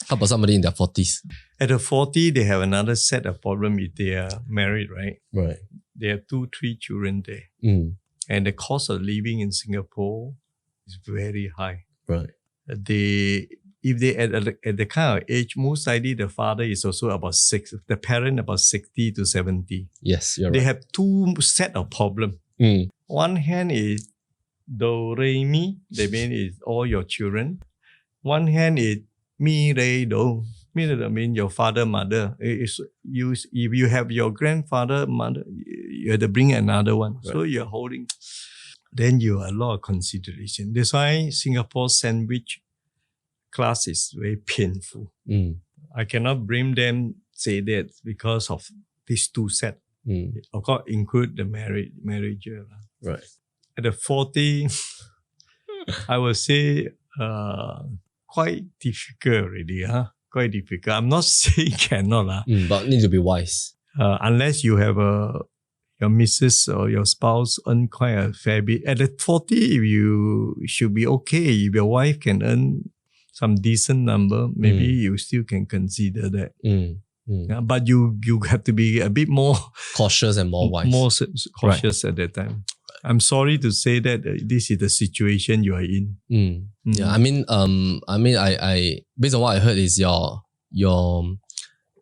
S2: How about somebody in their 40s?
S1: At the 40, they have another set of problem if they are married, right?
S2: Right.
S1: They have 2, 3 children there. And the cost of living in Singapore is very high.
S2: Right.
S1: If they at the kind of age, most likely the father is also about 60, the parent about 60 to 70.
S2: Yes, you're right.
S1: They have 2 set of problem. One hand is do, re, mi. That means it's all your children. One hand is mi, re, do. Mi, re, do means your father, mother. If you have your grandfather, mother, you have to bring another one. Right. So you're holding. Then you have a lot of consideration. That's why Singapore sandwich class is very painful. I cannot blame them, say that because of these 2 sets. Of course, include the marriage.
S2: Right.
S1: At the 40, I would say quite difficult already. Quite difficult. I'm not saying cannot.
S2: But need to be wise.
S1: Unless you have your missus or your spouse earn quite a fair bit. At the 40, you should be okay. If your wife can earn some decent number, maybe you still can consider that. But you have to be a bit more
S2: cautious and more wise.
S1: More cautious at that time. I'm sorry to say that this is the situation you are in.
S2: Yeah, I mean, I based on what I heard is your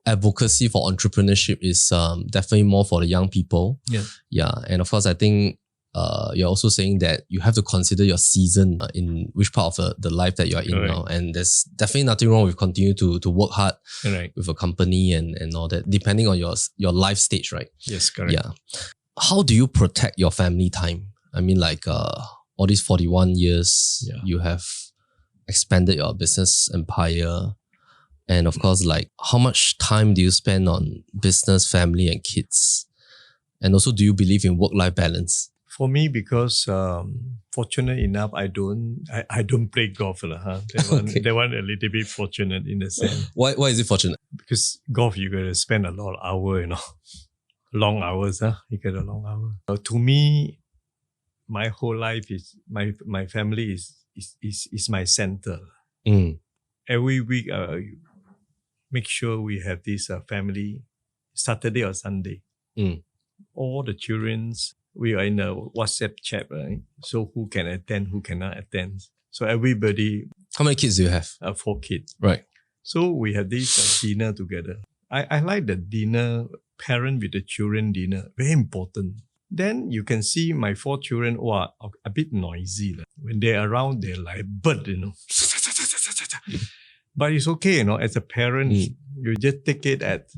S2: advocacy for entrepreneurship is definitely more for the young people. Yeah, and of course, I think you're also saying that you have to consider your season in which part of the life that you're in now. And there's definitely nothing wrong with continue to work hard with a company and all that, depending on your life stage, right?
S1: Yes, correct.
S2: Yeah. How do you protect your family time? I mean, like all these 41 years, you have expanded your business empire. And of course, like how much time do you spend on business, family and kids? And also, do you believe in work-life balance?
S1: For me, because fortunate enough, I don't play golf. That one a little bit fortunate in the sense.
S2: Why is it fortunate?
S1: Because golf, you got to spend a lot of hours, long hours. You get a long hour. So to me, my whole life is my family is my center. Every week, make sure we have this family Saturday or Sunday. All the children's. We are in a WhatsApp chat, right? So who can attend, who cannot attend. So everybody.
S2: How many kids do you have?
S1: 4 kids.
S2: Right.
S1: So we have this dinner together. I like the dinner parent with the children dinner. Very important. Then you can see my 4 children are a bit noisy. When they're around, they're like bird, But it's okay, as a parent, you just take it at,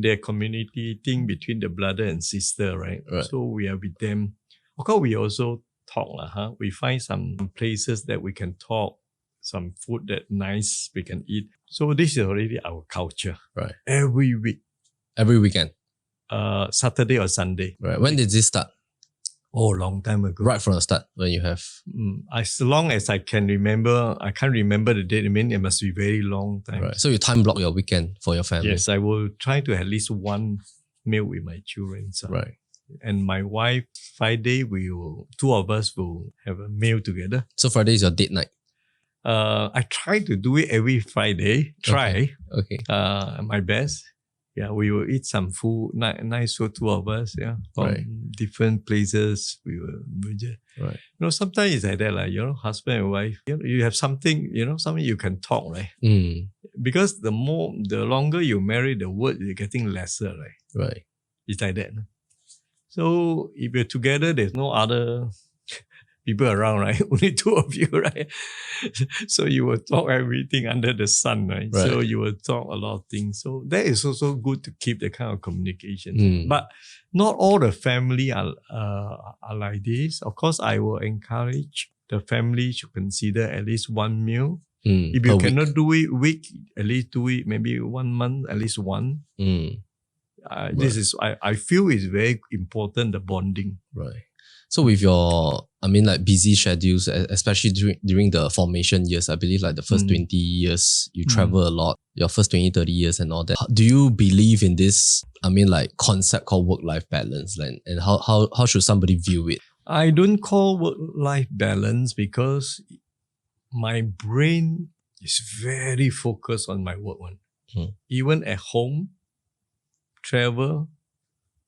S1: their community thing between the brother and sister, right? So we are with them. Of course, we also talk. We find some places that we can talk, some food that nice we can eat. So this is already our culture.
S2: Right.
S1: Every week.
S2: Every weekend.
S1: Saturday or Sunday.
S2: Right. When did this start?
S1: Oh, long time ago.
S2: Right from the start, when you have...
S1: As long as I can remember, I can't remember the date. I mean, it must be very long time.
S2: Right. So you time block your weekend for your family?
S1: Yes, I will try to have at least one meal with my children. So.
S2: Right.
S1: And my wife, Friday, two of us will have a meal together.
S2: So Friday is your date night?
S1: I try to do it every Friday.
S2: Okay.
S1: My best. Yeah, we will eat some food, nice food, 2 of us, from different places. We will just, sometimes it's like that, husband and wife, you have something, something you can talk, right? Because the longer you marry, the word is getting lesser, right?
S2: Right.
S1: It's like that. So if you're together, there's no other people around, right? Only 2 of you, right? So you will talk everything under the sun, right? So you will talk a lot of things. So that is also good to keep the kind of communication. But not all the family are like this. Of course, I will encourage the family to consider at least one meal. If you cannot do it week, at least do it maybe 1 month, at least one. This is, I feel is very important, the bonding.
S2: Right. So with your, busy schedules, especially during the formation years, I believe the first 20 years, you travel a lot, your first 20, 30 years and all that. Do you believe in this, concept called work-life balance? And how should somebody view it?
S1: I don't call work-life balance because my brain is very focused on my work one. Even at home, travel,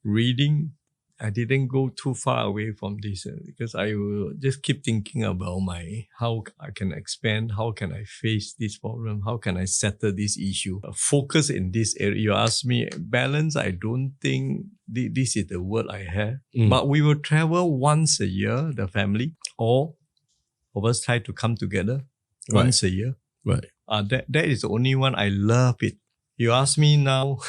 S1: reading, I didn't go too far away from this because I will just keep thinking about how I can expand, how can I face this problem, how can I settle this issue. Focus in this area. You ask me, balance, I don't think this is the word I have. But we will travel once a year, the family, all of us try to come together once a year.
S2: Right.
S1: That is the only one I love it. You ask me now,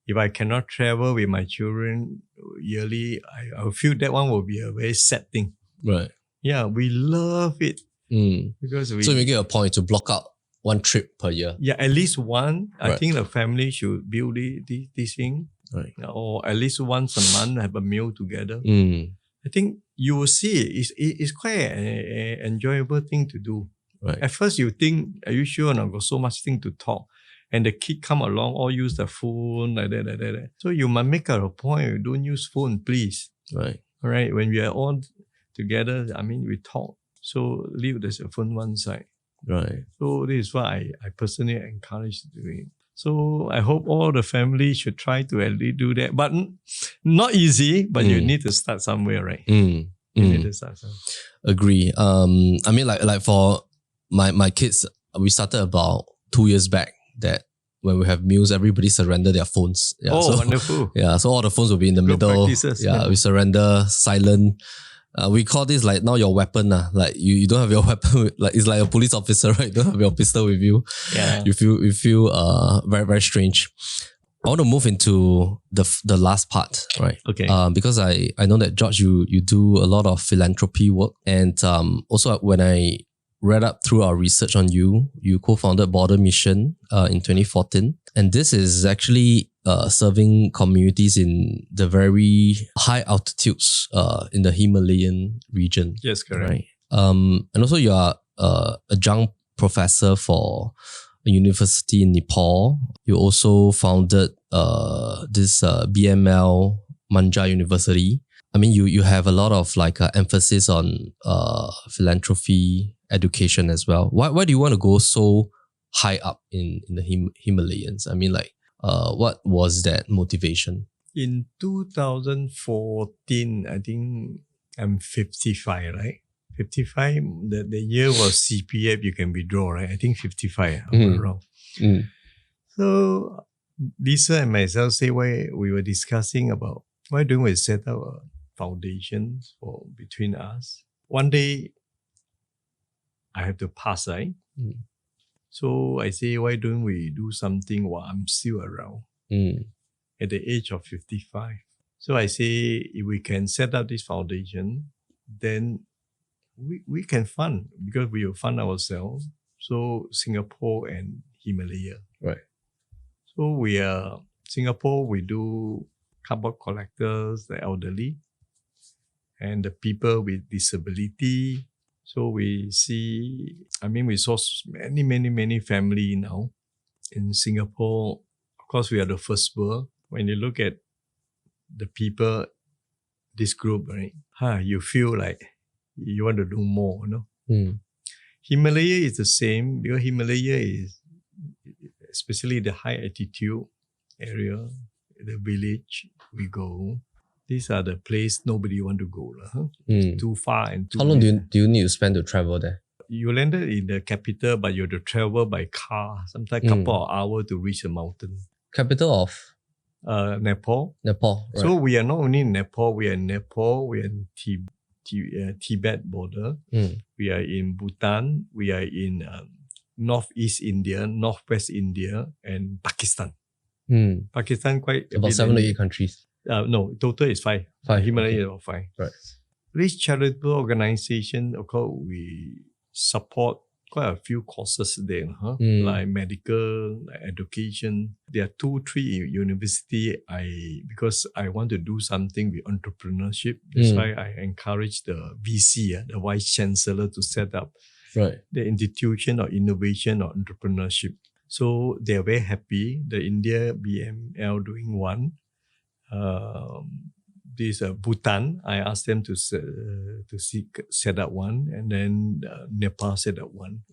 S1: if I cannot travel with my children yearly, I feel that one will be a very sad thing.
S2: Right.
S1: Yeah, we love it. Because
S2: so you make it a point to block out one trip per year.
S1: Yeah, at least one. I think the family should build this thing.
S2: Right.
S1: Or at least once a month have a meal together. I think you will see it's quite an enjoyable thing to do.
S2: Right.
S1: At first you think, are you sure? I've got so much thing to talk. And the kid come along, all use the phone, like that. So you must make a point, don't use phone, please.
S2: Right.
S1: All right. When we are all together, we talk. So leave the phone one side.
S2: Right.
S1: So this is what I personally encourage doing. So I hope all the family should try to at least do that. But not easy, but you need to start somewhere, right? You need to start somewhere.
S2: Agree. Like for my kids, we started about 2 years back. That when we have meals, everybody surrender their phones. Yeah,
S1: wonderful.
S2: Yeah, so all the phones will be in the middle.
S1: Practices,
S2: we surrender, silent. We call this like now your weapon. Like you don't have your weapon. Like it's like a police officer, right? You don't have your pistol with you.
S1: Yeah.
S2: You feel very, very strange. I want to move into the last part, right?
S1: Okay.
S2: Because I know that George, you do a lot of philanthropy work, and also when I read up through our research on you co-founded Border Mission in 2014. And this is actually serving communities in the very high altitudes in the Himalayan region.
S1: Yes, correct.
S2: Right? And also you are a adjunct professor for a university in Nepal. You also founded this BML Manja University. You have a lot of emphasis on philanthropy, education as well. Why do you want to go so high up in the Himalayans? What was that motivation?
S1: In 2014, I think I'm 55, right? 55, the year was CPF, you can withdraw, right? I think 55, I'm not wrong. So Lisa and myself say why we were discussing about why don't we set up a foundation for between us. One day I have to pass, right? So I say, why don't we do something while I'm still around at the age of 55? So I say, if we can set up this foundation, then we can fund, because we will fund ourselves. So Singapore and Himalaya.
S2: Right.
S1: So Singapore, we do cardboard collectors, the elderly, and the people with disability. So we saw many family now in Singapore. Of course, we are the first world. When you look at the people, this group, right? You feel like you want to do more, Himalaya is the same, because Himalaya is, especially the high altitude area, the village we go. These are the place nobody want to go. Too far and too.
S2: How long do you need to spend to travel there?
S1: You landed in the capital, but you have to travel by car, sometimes a couple of hours to reach the mountain.
S2: Capital of?
S1: Nepal.
S2: Nepal, right.
S1: So we are not only in Nepal, we are in Tibet border. We are in Bhutan. We are in Northeast India, Northwest India, and Pakistan. Pakistan quite
S2: about 7 or 8 countries.
S1: No, total is 5. Himalaya is about 5.
S2: Right.
S1: This charitable organization, of course, we support quite a few courses there, like medical, like education. There are 2-3 university. Because I want to do something with entrepreneurship. That's why I encourage the VC, the Vice Chancellor, to set up the institution of innovation or entrepreneurship. So they're very happy. The India BML doing one. This Bhutan, I asked them to set up one, and then Nepal set up one.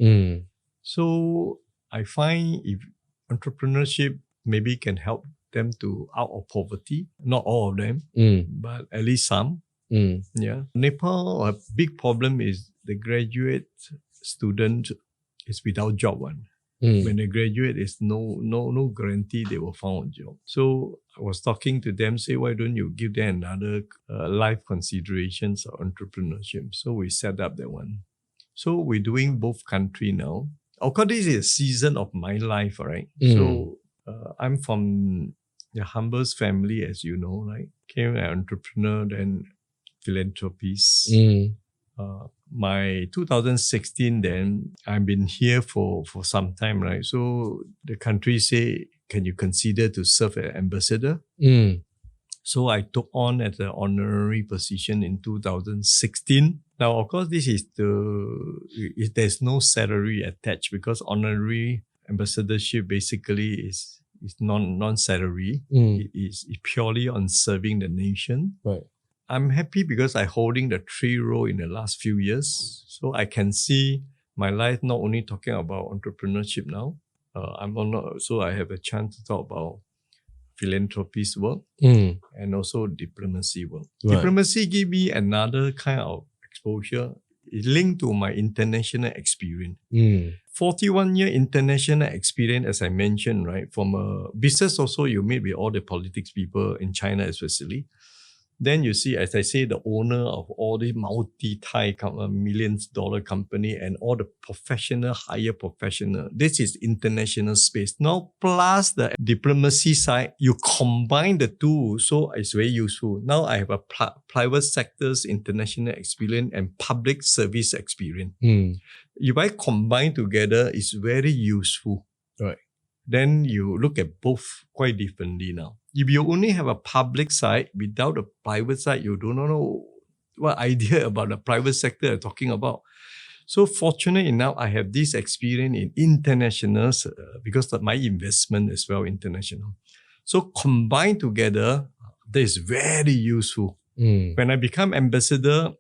S1: So I find if entrepreneurship maybe can help them to out of poverty, not all of them, but at least some. Yeah, Nepal, a big problem is the graduate student is without job one. When they graduate, there's no guarantee they will find a job. So I was talking to them, say, why don't you give them another life considerations of entrepreneurship? So we set up that one. So we're doing both country now. Of course, this is a season of my life, right? So I'm from the humblest family, as you know, right? Came an entrepreneur, then philanthropist. My 2016, then I've been here for some time, right? So the country say, can you consider to serve as ambassador? So I took on as an honorary position in 2016. Now, of course, there's no salary attached, because honorary ambassadorship basically is non-salary. It is purely on serving the nation.
S2: Right.
S1: I'm happy because I'm holding the 3 role in the last few years. So I can see my life not only talking about entrepreneurship now. So I have a chance to talk about philanthropist work and also diplomacy work.
S2: Right.
S1: Diplomacy give me another kind of exposure. It's linked to my international experience. 41-year international experience, as I mentioned, right? From a business also, you meet with all the politics people in China especially. Then you see, as I say, the owner of all the multi-Thai millions-dollar company and all the higher professional. This is international space. Now, plus the diplomacy side, you combine the two, so it's very useful. Now I have a private sector's international experience and public service experience. If I combine together, it's very useful.
S2: Right.
S1: Then you look at both quite differently now. If you only have a public side without a private side, you do not know what idea about the private sector I'm talking about. So fortunate enough, I have this experience in internationals because of my investment as well, international. So combined together, that is very useful. When I become ambassador,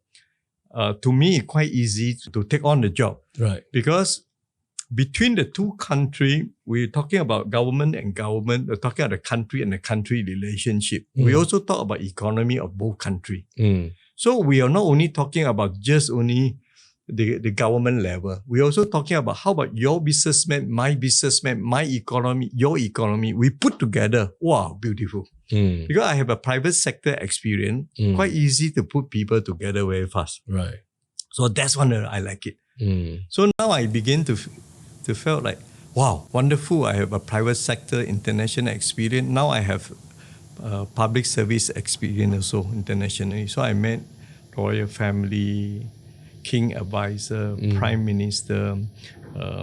S1: to me, it's quite easy to take on the job.
S2: Right.
S1: Because between the two countries, we're talking about government and government. We're talking about the country and the country relationship. We also talk about economy of both countries. So we are not only talking about just only the government level. We're also talking about how about your businessman, my economy, your economy. We put together. Wow, beautiful. Because I have a private sector experience, quite easy to put people together very fast.
S2: Right.
S1: So that's one that I like it. So now I begin to feel like, wow, wonderful. I have a private sector international experience. Now I have public service experience also internationally. So I met royal family, king advisor, prime minister,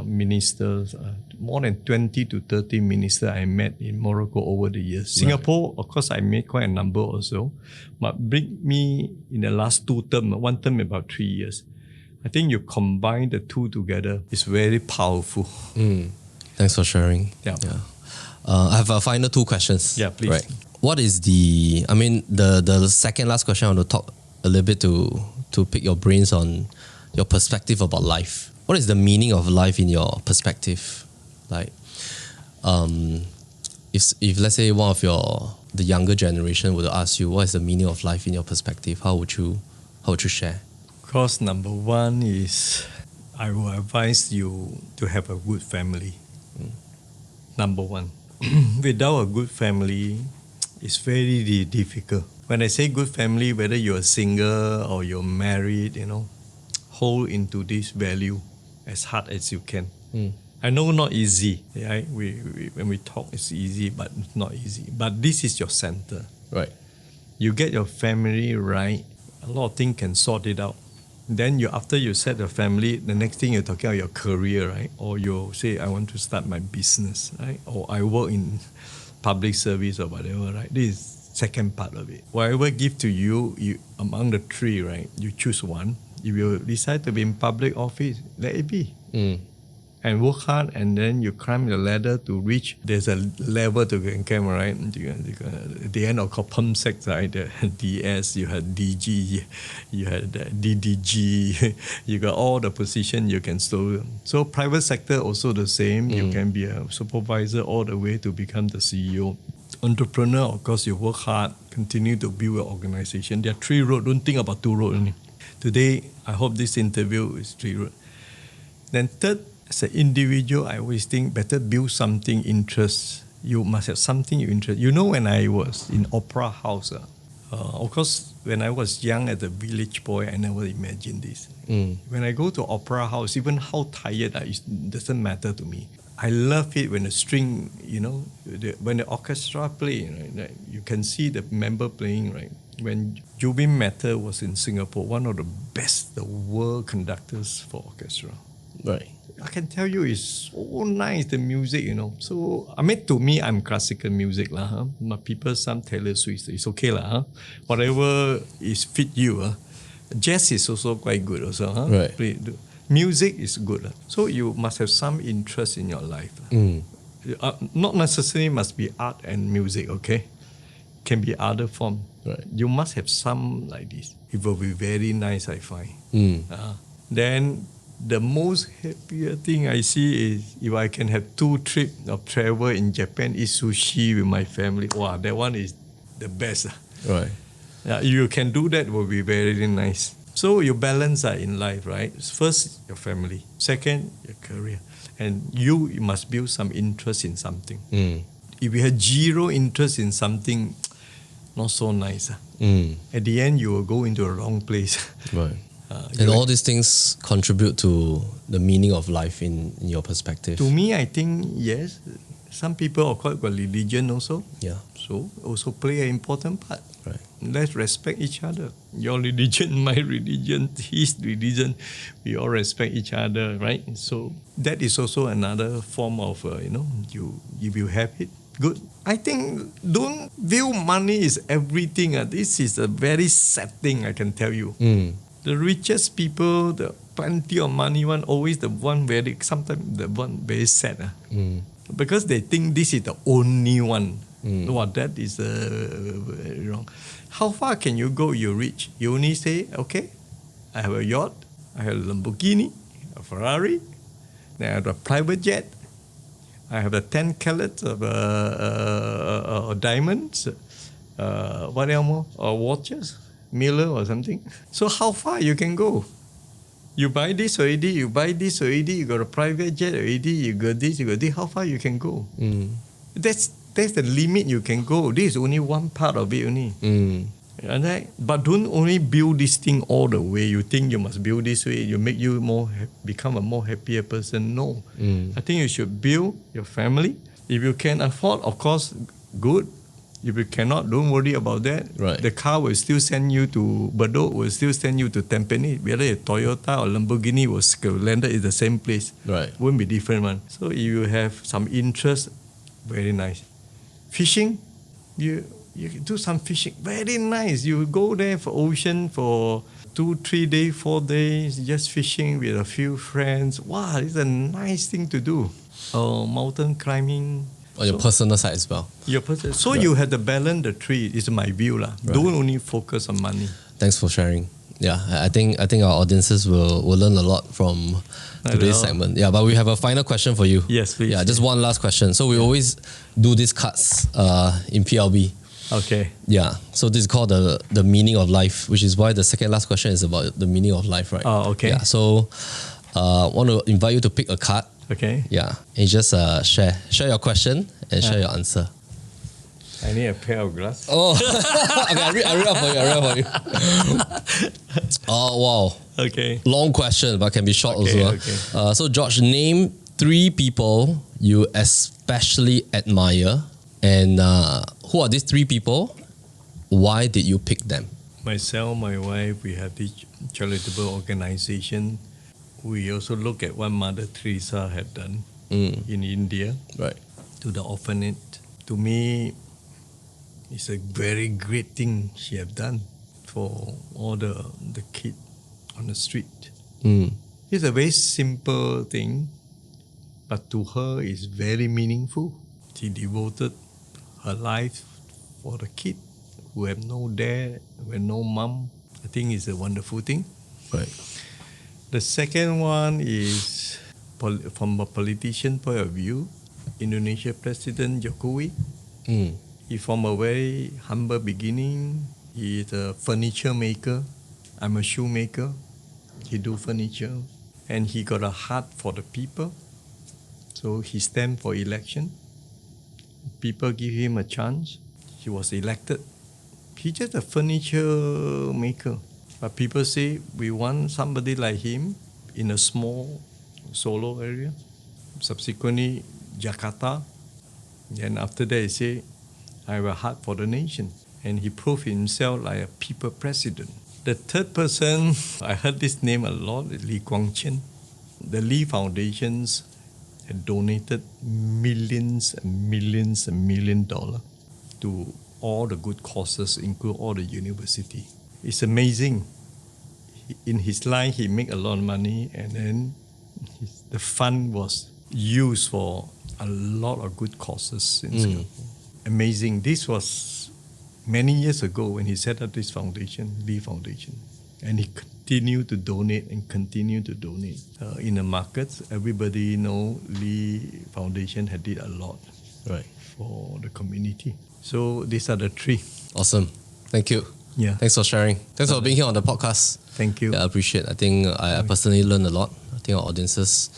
S1: ministers, more than 20 to 30 ministers I met in Morocco over the years. Singapore, of course, I met quite a number also, but bring me in the last two terms, one term about 3 years. I think you combine the two together, it's very powerful.
S2: Thanks for sharing.
S1: Yeah.
S2: I have a final two questions.
S1: Yeah, please.
S2: Right. What is the second last question I want to talk a little bit to pick your brains on your perspective about life. What is the meaning of life in your perspective? Like, if let's say one of the younger generation were to ask you what is the meaning of life in your perspective, how would you share?
S1: Of course, number one is I will advise you to have a good family. Number one. Without a good family, it's very difficult. When I say good family, whether you're single or you're married, hold into this value as hard as you can. I know not easy. Right? When we talk, it's easy, but it's not easy. But this is your center.
S2: Right.
S1: You get your family right, a lot of things can sort it out. Then after you set a family, the next thing you're talking about your career, right? Or you say, I want to start my business, right? Or I work in public service or whatever, right? This is second part of it. Whatever give to you among the three, right? You choose one. If you decide to be in public office, let it be. And work hard, and then you climb the ladder to reach. There's a level to climb, right? At the end of pump sec, right? The DS, you had DG, you had DDG, you got all the position you can still. So private sector also the same. You can be a supervisor all the way to become the CEO. Entrepreneur, of course, you work hard, continue to build an organization. There are 3 roads. Don't think about 2 roads only. Today, I hope this interview is 3 roads. Then third, as an individual, I always think better build something interest. You must have something you interest. When I was in opera house, of course, when I was young as a village boy, I never imagined this. When I go to opera house, even how tired it doesn't matter to me. I love it when the string, when the orchestra play, right? You can see the member playing, right? When Jubin Mehta was in Singapore, one of the best, the world conductors for orchestra.
S2: Right.
S1: I can tell you it's so nice, the music, So, to me, I'm classical music. My people, some Taylor Swift, it's okay. Whatever is fit you. Jazz is also quite good also.
S2: Right.
S1: Music is good. So, you must have some interest in your life. Not necessarily must be art and music, okay? Can be other form.
S2: Right.
S1: You must have some like this. It will be very nice, I find. Then, the most happier thing I see is if I can have 2 trips of travel in Japan, eat sushi with my family. Wow, that one is the best.
S2: Right.
S1: If you can do that, will be very nice. So you balance in life, right? First, your family. Second, your career. And you must build some interest in something. If you have 0 interest in something, not so nice. At the end, you will go into a wrong place.
S2: Right. And all these things contribute to the meaning of life in your perspective.
S1: To me, I think, yes. Some people are quite religion also.
S2: Yeah.
S1: So also play an important part.
S2: Right.
S1: Let's respect each other. Your religion, my religion, his religion. We all respect each other, right? So that is also another form of, if you have it, good. I think don't view money is everything. This is a very sad thing, I can tell you. The richest people, the plenty of money one, always the one sometimes the one very sad. Because they think this is the only one. Well, that is wrong. How far can you go, you're rich? You only say, okay, I have a yacht, I have a Lamborghini, a Ferrari, then I have a private jet, I have the 10 carats of diamonds, what else more? Or watches. Miller or something. So how far you can go? You buy this already, you got a private jet already, you got this, how far you can go? That's the limit you can go. This is only one part of it only. Right? But don't only build this thing all the way. You think you must build this way, you make you become a more happier person. No. I think you should build your family. If you can afford, of course, good. If you cannot, don't worry about that.
S2: Right.
S1: The car will still send you to Bedok, will still send you to Tampines. Whether it's Toyota or Lamborghini will landed in the same place.
S2: Right.
S1: Won't be different one. So if you have some interest, very nice. Fishing, you do some fishing, very nice. You go there for ocean for 2, 3 days, 4 days, just fishing with a few friends. Wow, it's a nice thing to do. Mountain climbing.
S2: On your personal side as well.
S1: So you have to balance the three, is my view. Right. Don't only focus on money.
S2: Thanks for sharing. Yeah, I think our audiences will learn a lot from today's segment. Yeah, but we have a final question for you.
S1: Yes, please.
S2: Yeah, just one last question. So we always do these cuts in PLB.
S1: Okay.
S2: Yeah, so this is called the meaning of life, which is why the second last question is about the meaning of life, right?
S1: Oh, okay.
S2: Yeah, so I want to invite you to pick a card.
S1: Okay.
S2: Yeah, and just share your question and share your answer.
S1: I need a pair of glasses.
S2: Oh, okay, I read out for you. Oh, wow.
S1: Okay.
S2: Long question, but can be short also.
S1: Okay.
S2: So, George, name 3 people you especially admire, and who are these 3 people? Why did you pick them?
S1: Myself, my wife, we have this charitable organization. We also look at what Mother Teresa had done in India,
S2: right,
S1: to the orphanage. To me, it's a very great thing she have done for all the kids on the street. It's a very simple thing, but to her it's very meaningful. She devoted her life for the kid who have no dad, who have no mom. I think it's a wonderful thing.
S2: right.
S1: The second one is from a politician point of view, Indonesia President Jokowi. He from a very humble beginning. He is a furniture maker. I'm a shoemaker. He do furniture. And he got a heart for the people. So he stand for election. People give him a chance. He was elected. He's just a furniture maker. But people say, we want somebody like him in a small solo area. Subsequently, Jakarta. And after that, he say, I have a heart for the nation. And he proved himself like a people president. The third person, I heard this name a lot, Lee Kuan Yew. The Lee Foundations had donated millions and millions and $1 to all the good causes, include all the university. It's amazing. In his life, he made a lot of money, and then the fund was used for a lot of good causes in Singapore. Amazing. This was many years ago when he set up this foundation, Lee Foundation. And he continued to donate and continue to donate. In the markets, everybody know Lee Foundation had did a lot for the community. So these are the 3.
S2: Awesome. Thank you.
S1: Yeah.
S2: Thanks for sharing. Thanks for being here on the podcast.
S1: Thank you.
S2: Yeah, I appreciate it. I think I personally learned a lot. I think our audiences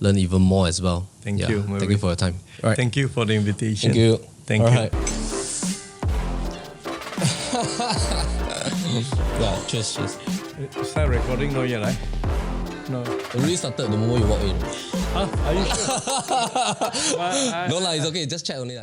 S2: learn even more as well.
S1: Thank you.
S2: Thank you for your time.
S1: All right. Thank you for the invitation.
S2: Thank you.
S1: Thank
S2: All
S1: you.
S2: right. Yeah, cheers.
S1: Start recording no yet, right? No.
S2: It really started the moment you walk in.
S1: Huh? Are you sure?
S2: No lah, it's okay. Just chat only.